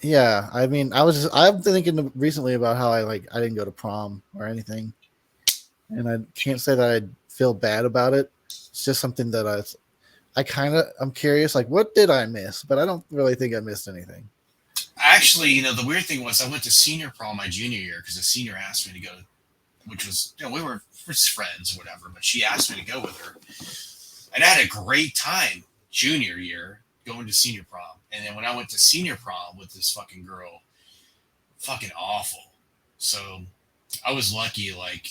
Yeah, I mean, I've been thinking recently about how I didn't go to prom or anything, and I can't say that I feel bad about it. It's just something that I'm curious, like, what did I miss? But I don't really think I missed anything. Actually, the weird thing was I went to senior prom my junior year because the senior asked me to go, which was, we were just friends or whatever, but she asked me to go with her. And I had a great time junior year going to senior prom. And then when I went to senior prom with this fucking girl, fucking awful. So I was lucky, like,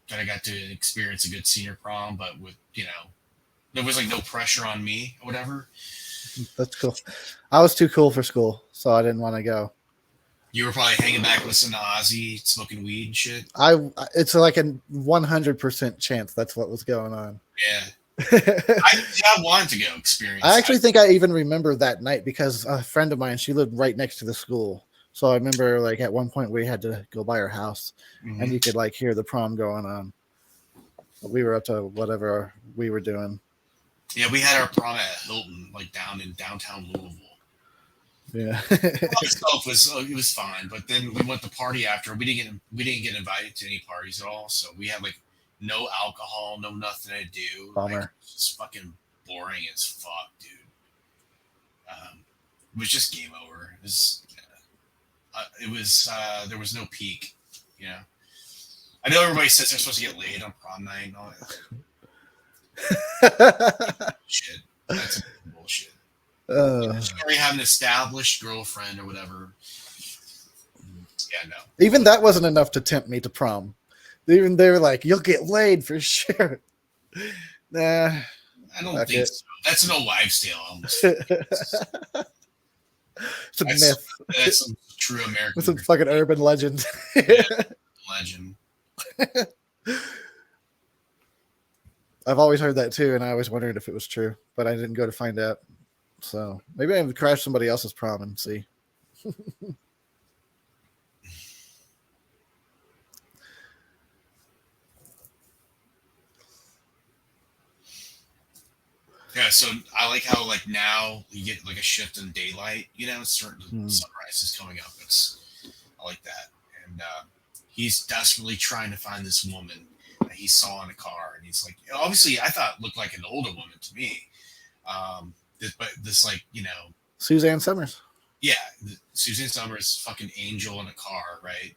that I got to experience a good senior prom, but with, there was like no pressure on me or whatever. That's cool. I was too cool for school, so I didn't want to go. You were probably hanging back listening to Ozzy, smoking weed and shit. It's like a 100% chance that's what was going on. Yeah. I wanted to go experience. I actually think I even remember that night because a friend of mine, she lived right next to the school. So I remember, like, at one point we had to go by her house, and you could, like, hear the prom going on. We were up to whatever we were doing. Yeah, we had our prom at Hilton, like down in downtown Louisville. Yeah. Itself it was fine, but then we went to party after. We didn't get invited to any parties at all, so we had like no alcohol, no nothing to do. Bummer. Like, just fucking boring as fuck, dude. It was just game over. It was there was no peak, I know everybody says they're supposed to get laid on prom night and all that. Shit. That's bullshit. You already have an established girlfriend or whatever. Yeah, no. Even that wasn't enough to tempt me to prom. Even they were like, "You'll get laid for sure." Nah, I don't think so. That's an old wives' tale almost. It's a myth. That's some true American. It's a fucking urban legend. Yeah, legend. I've always heard that too, and I always wondered if it was true, but I didn't go to find out. So maybe I would crash somebody else's prom and see. Yeah, so I like how, like, now you get like a shift in daylight. Certain sunrise is coming up. I like that, and he's desperately trying to find this woman that he saw in a car, and he's like, obviously, I thought it looked like an older woman to me, but this like Suzanne Summers. Yeah, Suzanne Summers, fucking angel in a car, right?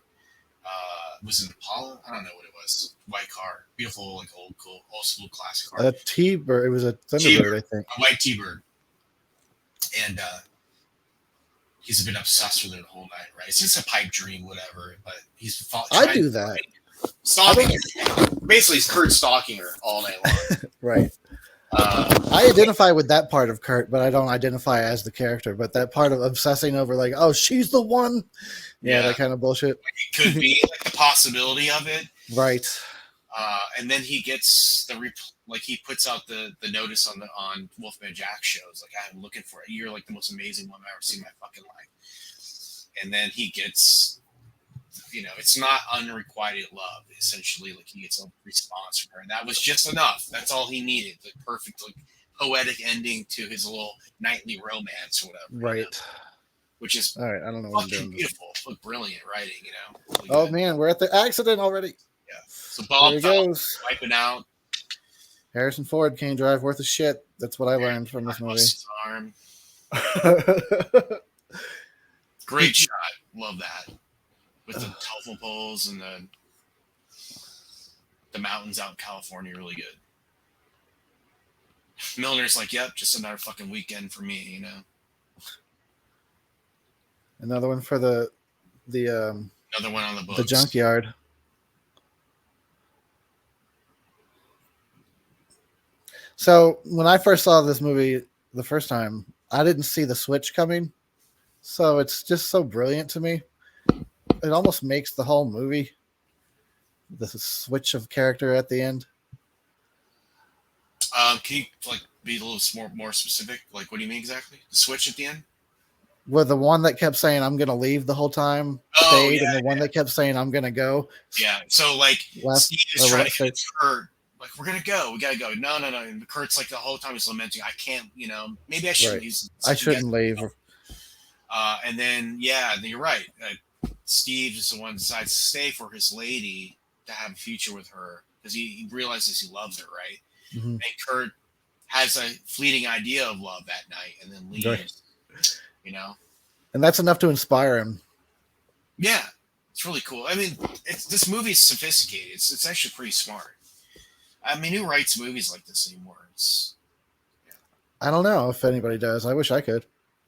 Was it Impala? I don't know what it was. White car, beautiful, like old school classic car. A T-Bird. It was a Thunderbird, I think. A white T-Bird, and he's been obsessed with it the whole night, right? It's just a pipe dream, whatever. But he's. I do that. Stalking her. Basically, he's Kurt stalking her all night long. Right. I identify with that part of Kurt, but I don't identify as the character. But that part of obsessing over, like, oh, she's the one. Yeah, that kind of bullshit. It could be like the possibility of it, right? And then he gets he puts out the notice on Wolfman Jack shows, like, I'm looking for it. You're like the most amazing woman I've ever seen in my fucking life. And then he gets, it's not unrequited love. Essentially, like, he gets a response from her, and that was just enough. That's all he needed. The perfect, like, poetic ending to his little nightly romance or whatever. Right. Which is all right. I don't know what I'm doing. Beautiful, look, brilliant writing. Really oh man, we're at the accident already. Yeah. So Bob goes wiping out. Harrison Ford can't drive worth a shit. That's what I learned from this movie. His arm. Great shot. Love that. With the telephone poles and the mountains out in California, really good. Milner's like, yep, just another fucking weekend for me, Another one for the another one on the books. The junkyard. So when I first saw this movie the first time, I didn't see the switch coming. So it's just so brilliant to me. It almost makes the whole movie, the switch of character at the end. Can you be a little more specific? Like, what do you mean exactly? The switch at the end? Where the one that kept saying I'm gonna leave the whole time stayed, and the one that kept saying I'm gonna go. Yeah. So Steve is trying to get Kurt, like, we're gonna go, we gotta go. No. And Kurt's like the whole time he's lamenting, I can't, maybe I shouldn't use. I shouldn't leave. And then you're right. Steve is the one who decides to stay for his lady to have a future with her because he realizes he loves her, right? Mm-hmm. And Kurt has a fleeting idea of love that night and then leaves. Right. You know, And that's enough to inspire him. yeah, it's really cool. I mean, this movie is sophisticated. It's actually pretty smart. I mean, who writes movies like this anymore? I don't know if anybody does. I wish I could.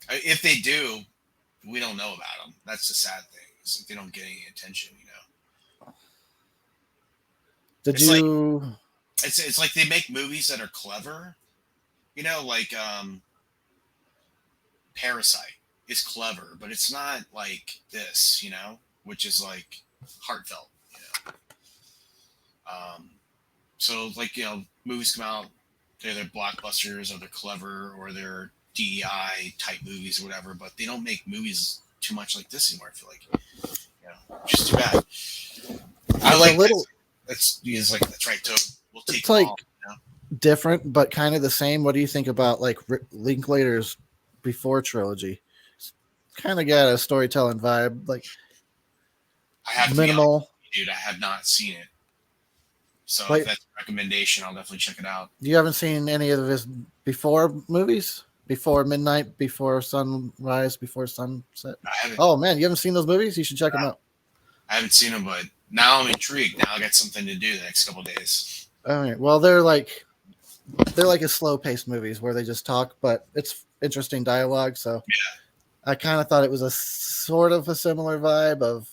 If they do, we don't know about them. That's the sad thing. Is like they don't get any attention. You know. Did It's you? It's like they make movies that are clever. You know, like Parasite is clever, but it's not like this. You know, which is like heartfelt. You know. So like movies come out. They're blockbusters, or they're clever, or they're DEI type movies, or whatever. But they don't make movies too much like this anymore. I feel like, just too bad. I like that's right. Toad. We'll take. It's like all, different, but kind of the same. What do you think about like Linklater's Before trilogy? It's kind of got a storytelling vibe, like I have minimal. To be honest, dude, I have not seen it. So Like, if that's a recommendation, I'll definitely check it out. You haven't seen any of his Before movies? Before Midnight, Before Sunrise, Before Sunset? I haven't. Oh, man, you haven't seen those movies? You should check them out. I haven't seen them, but now I'm intrigued. Now I got something to do the next couple of days. All right. Well, they're like a slow-paced movies where they just talk, but it's interesting dialogue. So I kind of thought it was a sort of a similar vibe of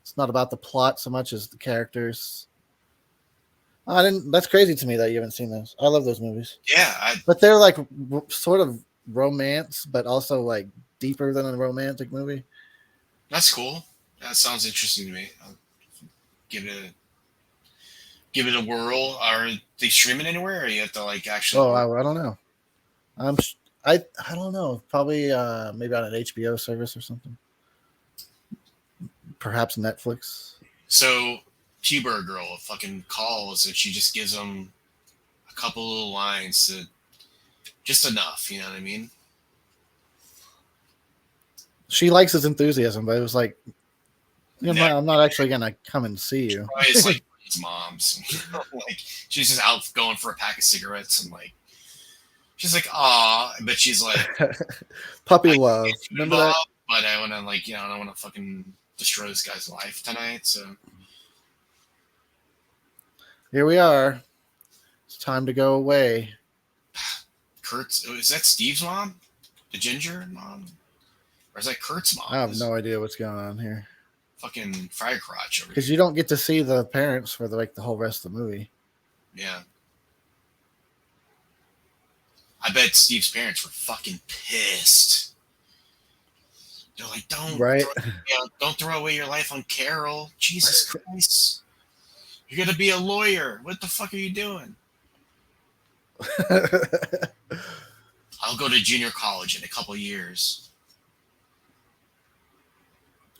it's not about the plot so much as the characters. That's crazy to me that you haven't seen those. I love those movies. Yeah, but they're like sort of romance, but also like deeper than a romantic movie. That's cool. That sounds interesting to me. I'll give it a whirl. Are they streaming anywhere, or you have to like actually? Oh, I don't know. I don't know. Probably maybe on an HBO service or something. Perhaps Netflix. So T-Bird girl fucking calls and she just gives him a couple little lines to just enough, you know what I mean? She likes his enthusiasm, but it was like, I'm not actually gonna come and see you. It's like his mom's, like she's just out going for a pack of cigarettes and like she's like, "Aw," but she's like, puppy love. Remember that? But I want to I don't want to fucking destroy this guy's life tonight. So here we are. It's time to go away. Kurt's, is that Steve's mom? The ginger mom? Or is that Kurt's mom? I have no idea what's going on here. Fucking fire crotch over here. Because you don't get to see the parents for the whole rest of the movie. Yeah. I bet Steve's parents were fucking pissed. They're like, don't throw away your life on Carol. Jesus Christ. You're going to be a lawyer. What the fuck are you doing? I'll go to junior college in a couple years.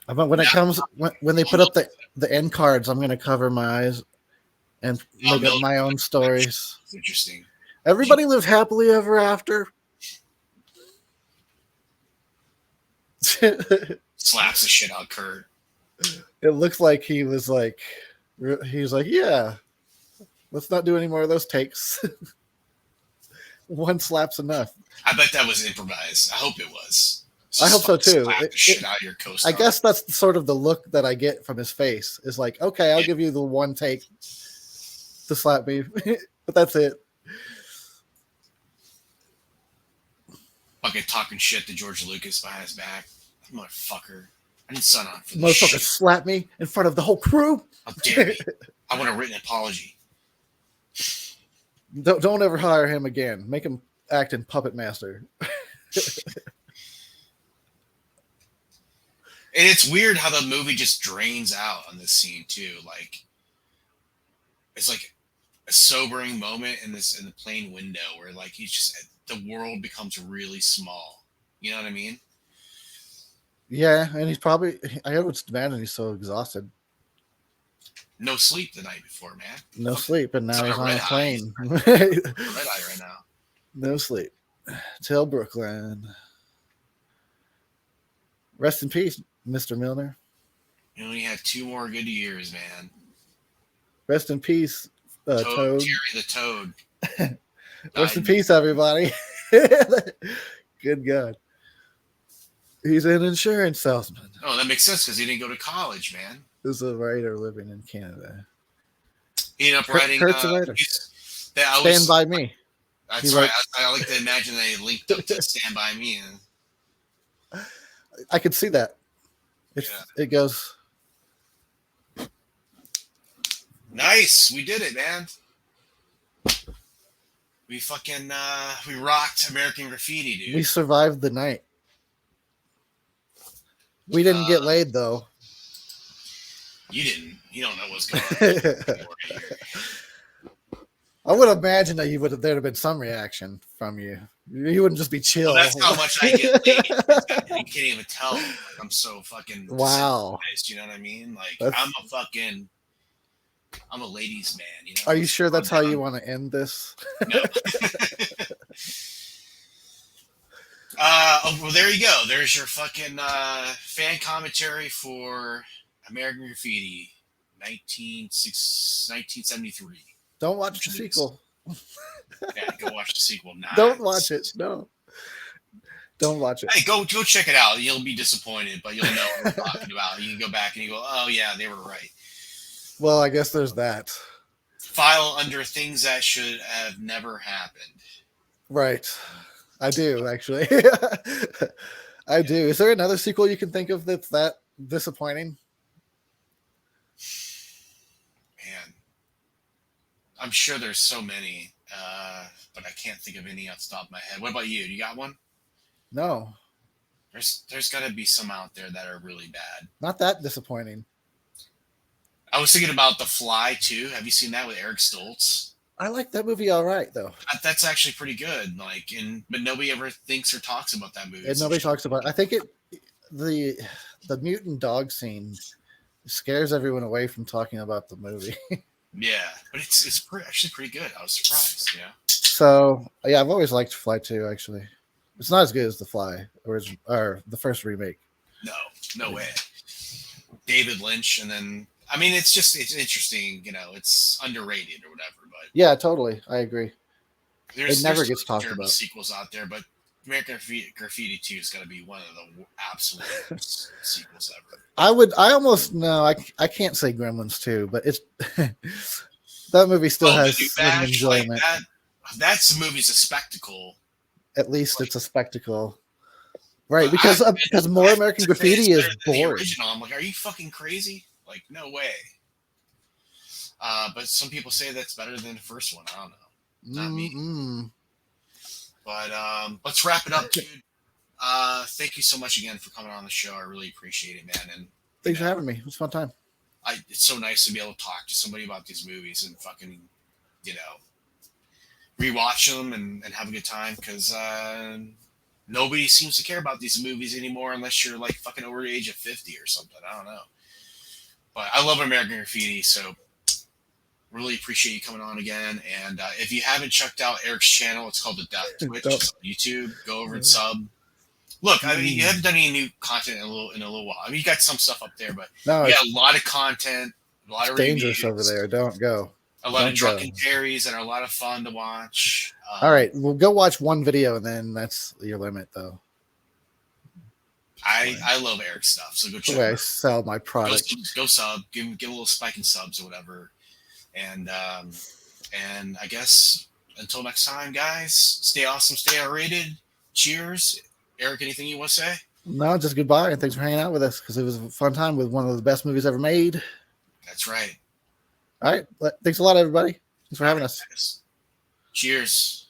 But when it comes, when they put up the end cards, I'm going to cover my eyes and make up my own stories. It's interesting. Everybody lived happily ever after. Slaps the shit out Kurt. It looks like he was like, yeah, let's not do any more of those takes. One slap's enough. I bet that was improvised. I hope it was. I hope so too. Slap the shit out of your co-star. I guess that's sort of the look that I get from his face. Is like, okay, I'll give you the one take to slap me, but that's it. Fucking talking shit to George Lucas behind his back. Motherfucker. I need sun on for this Motherfucker shit. slap me in front of the whole crew. How dare you? I want a written apology. Don't ever hire him again. Make him act in Puppet Master. And it's weird how the movie just drains out on this scene too. Like it's like a sobering moment in the plane window where like he's just the world becomes really small. You know what I mean? Yeah, and he's probably I would imagine he's so exhausted. No sleep the night before, man. No sleep, and now he's on a plane. Red eye right now. No sleep. Till Brooklyn. Rest in peace, Mr. Milner. You only had 2 more good years, man. Rest in peace, Toad. Jerry the Toad. Rest in peace, everybody. Good God. He's an insurance salesman. Oh, that makes sense because he didn't go to college, man. He's a writer living in Canada. He ended up writing. Kurt's a writer. Stand by Me. That's right. I like to imagine they linked up to Stand By Me. I could see that. It goes. Nice. We did it, man. We fucking we rocked American Graffiti, dude. We survived the night. We didn't get laid though. You didn't. You don't know what's going on. I would imagine that there'd have been some reaction from you. You wouldn't just be chill. Well, that's how much I get laid. You can't even tell. Like, I'm so fucking wow. You know what I mean? Like That's... I'm a ladies' man. You know? Are you sure that's how you want to end this? No. Well, there you go. There's your fucking fan commentary for American Graffiti, 1973. Don't watch the sequel. Yeah, go watch the sequel now. Don't watch it. No. Don't watch it. Hey, go check it out. You'll be disappointed, but you'll know what we're talking about. You can go back and you go, oh yeah, they were right. Well, I guess there's that. File under things that should have never happened. Right. I do, actually. I do. Is there another sequel you can think of that's that disappointing? Man. I'm sure there's so many, but I can't think of any off the top of my head. What about you? You got one? No. There's got to be some out there that are really bad. Not that disappointing. I was thinking about The Fly, too. Have you seen that with Eric Stoltz? I like that movie all right, though. That's actually pretty good. But nobody ever thinks or talks about that movie. And nobody talks about it. I think the mutant dog scene scares everyone away from talking about the movie. Yeah, but it's actually pretty good. I was surprised, yeah. So, yeah, I've always liked Fly 2, actually. It's not as good as The Fly, or the first remake. No way. David Lynch, and then, I mean, it's interesting, you know, it's underrated or whatever, but... Yeah, totally. I agree. It never gets talked about. Sequels out there, but American Graffiti 2 is going to be one of the absolute sequels ever. I can't say Gremlins 2, but it's that movie still has some enjoyment. That's the movie's a spectacle. At least it's a spectacle. Right, because more American Graffiti is boring. Original. I'm like, are you fucking crazy? Like, no way. But some people say that's better than the first one. I don't know. Not me. But let's wrap it up, dude. Thank you so much again for coming on the show. I really appreciate it, man. And thanks for having me. It was a fun time. It's so nice to be able to talk to somebody about these movies and fucking, you know, rewatch them and have a good time, because nobody seems to care about these movies anymore unless you're like fucking over the age of 50 or something. I don't know. But I love American Graffiti, so really appreciate you coming on again. And if you haven't checked out Eric's channel, it's called The Death Twitch. It's on YouTube. Go over and sub. Look, I mean, you haven't done any new content in a little while. I mean, you got some stuff up there, but you got a lot of content, a lot of dangerous reviews, over there. Don't go. A lot of drunken Terrys that are a lot of fun to watch. All right, we'll go watch one video, and then that's your limit, though. I love Eric's stuff, so go check it out. I sell my product. Go sub, give a little spike in subs or whatever. And I guess until next time, guys, stay awesome, stay R-rated. Cheers. Eric, anything you want to say? No, just goodbye, and thanks for hanging out with us, because it was a fun time with one of the best movies ever made. That's right. All right. Thanks a lot, everybody. Thanks for having us. Cheers.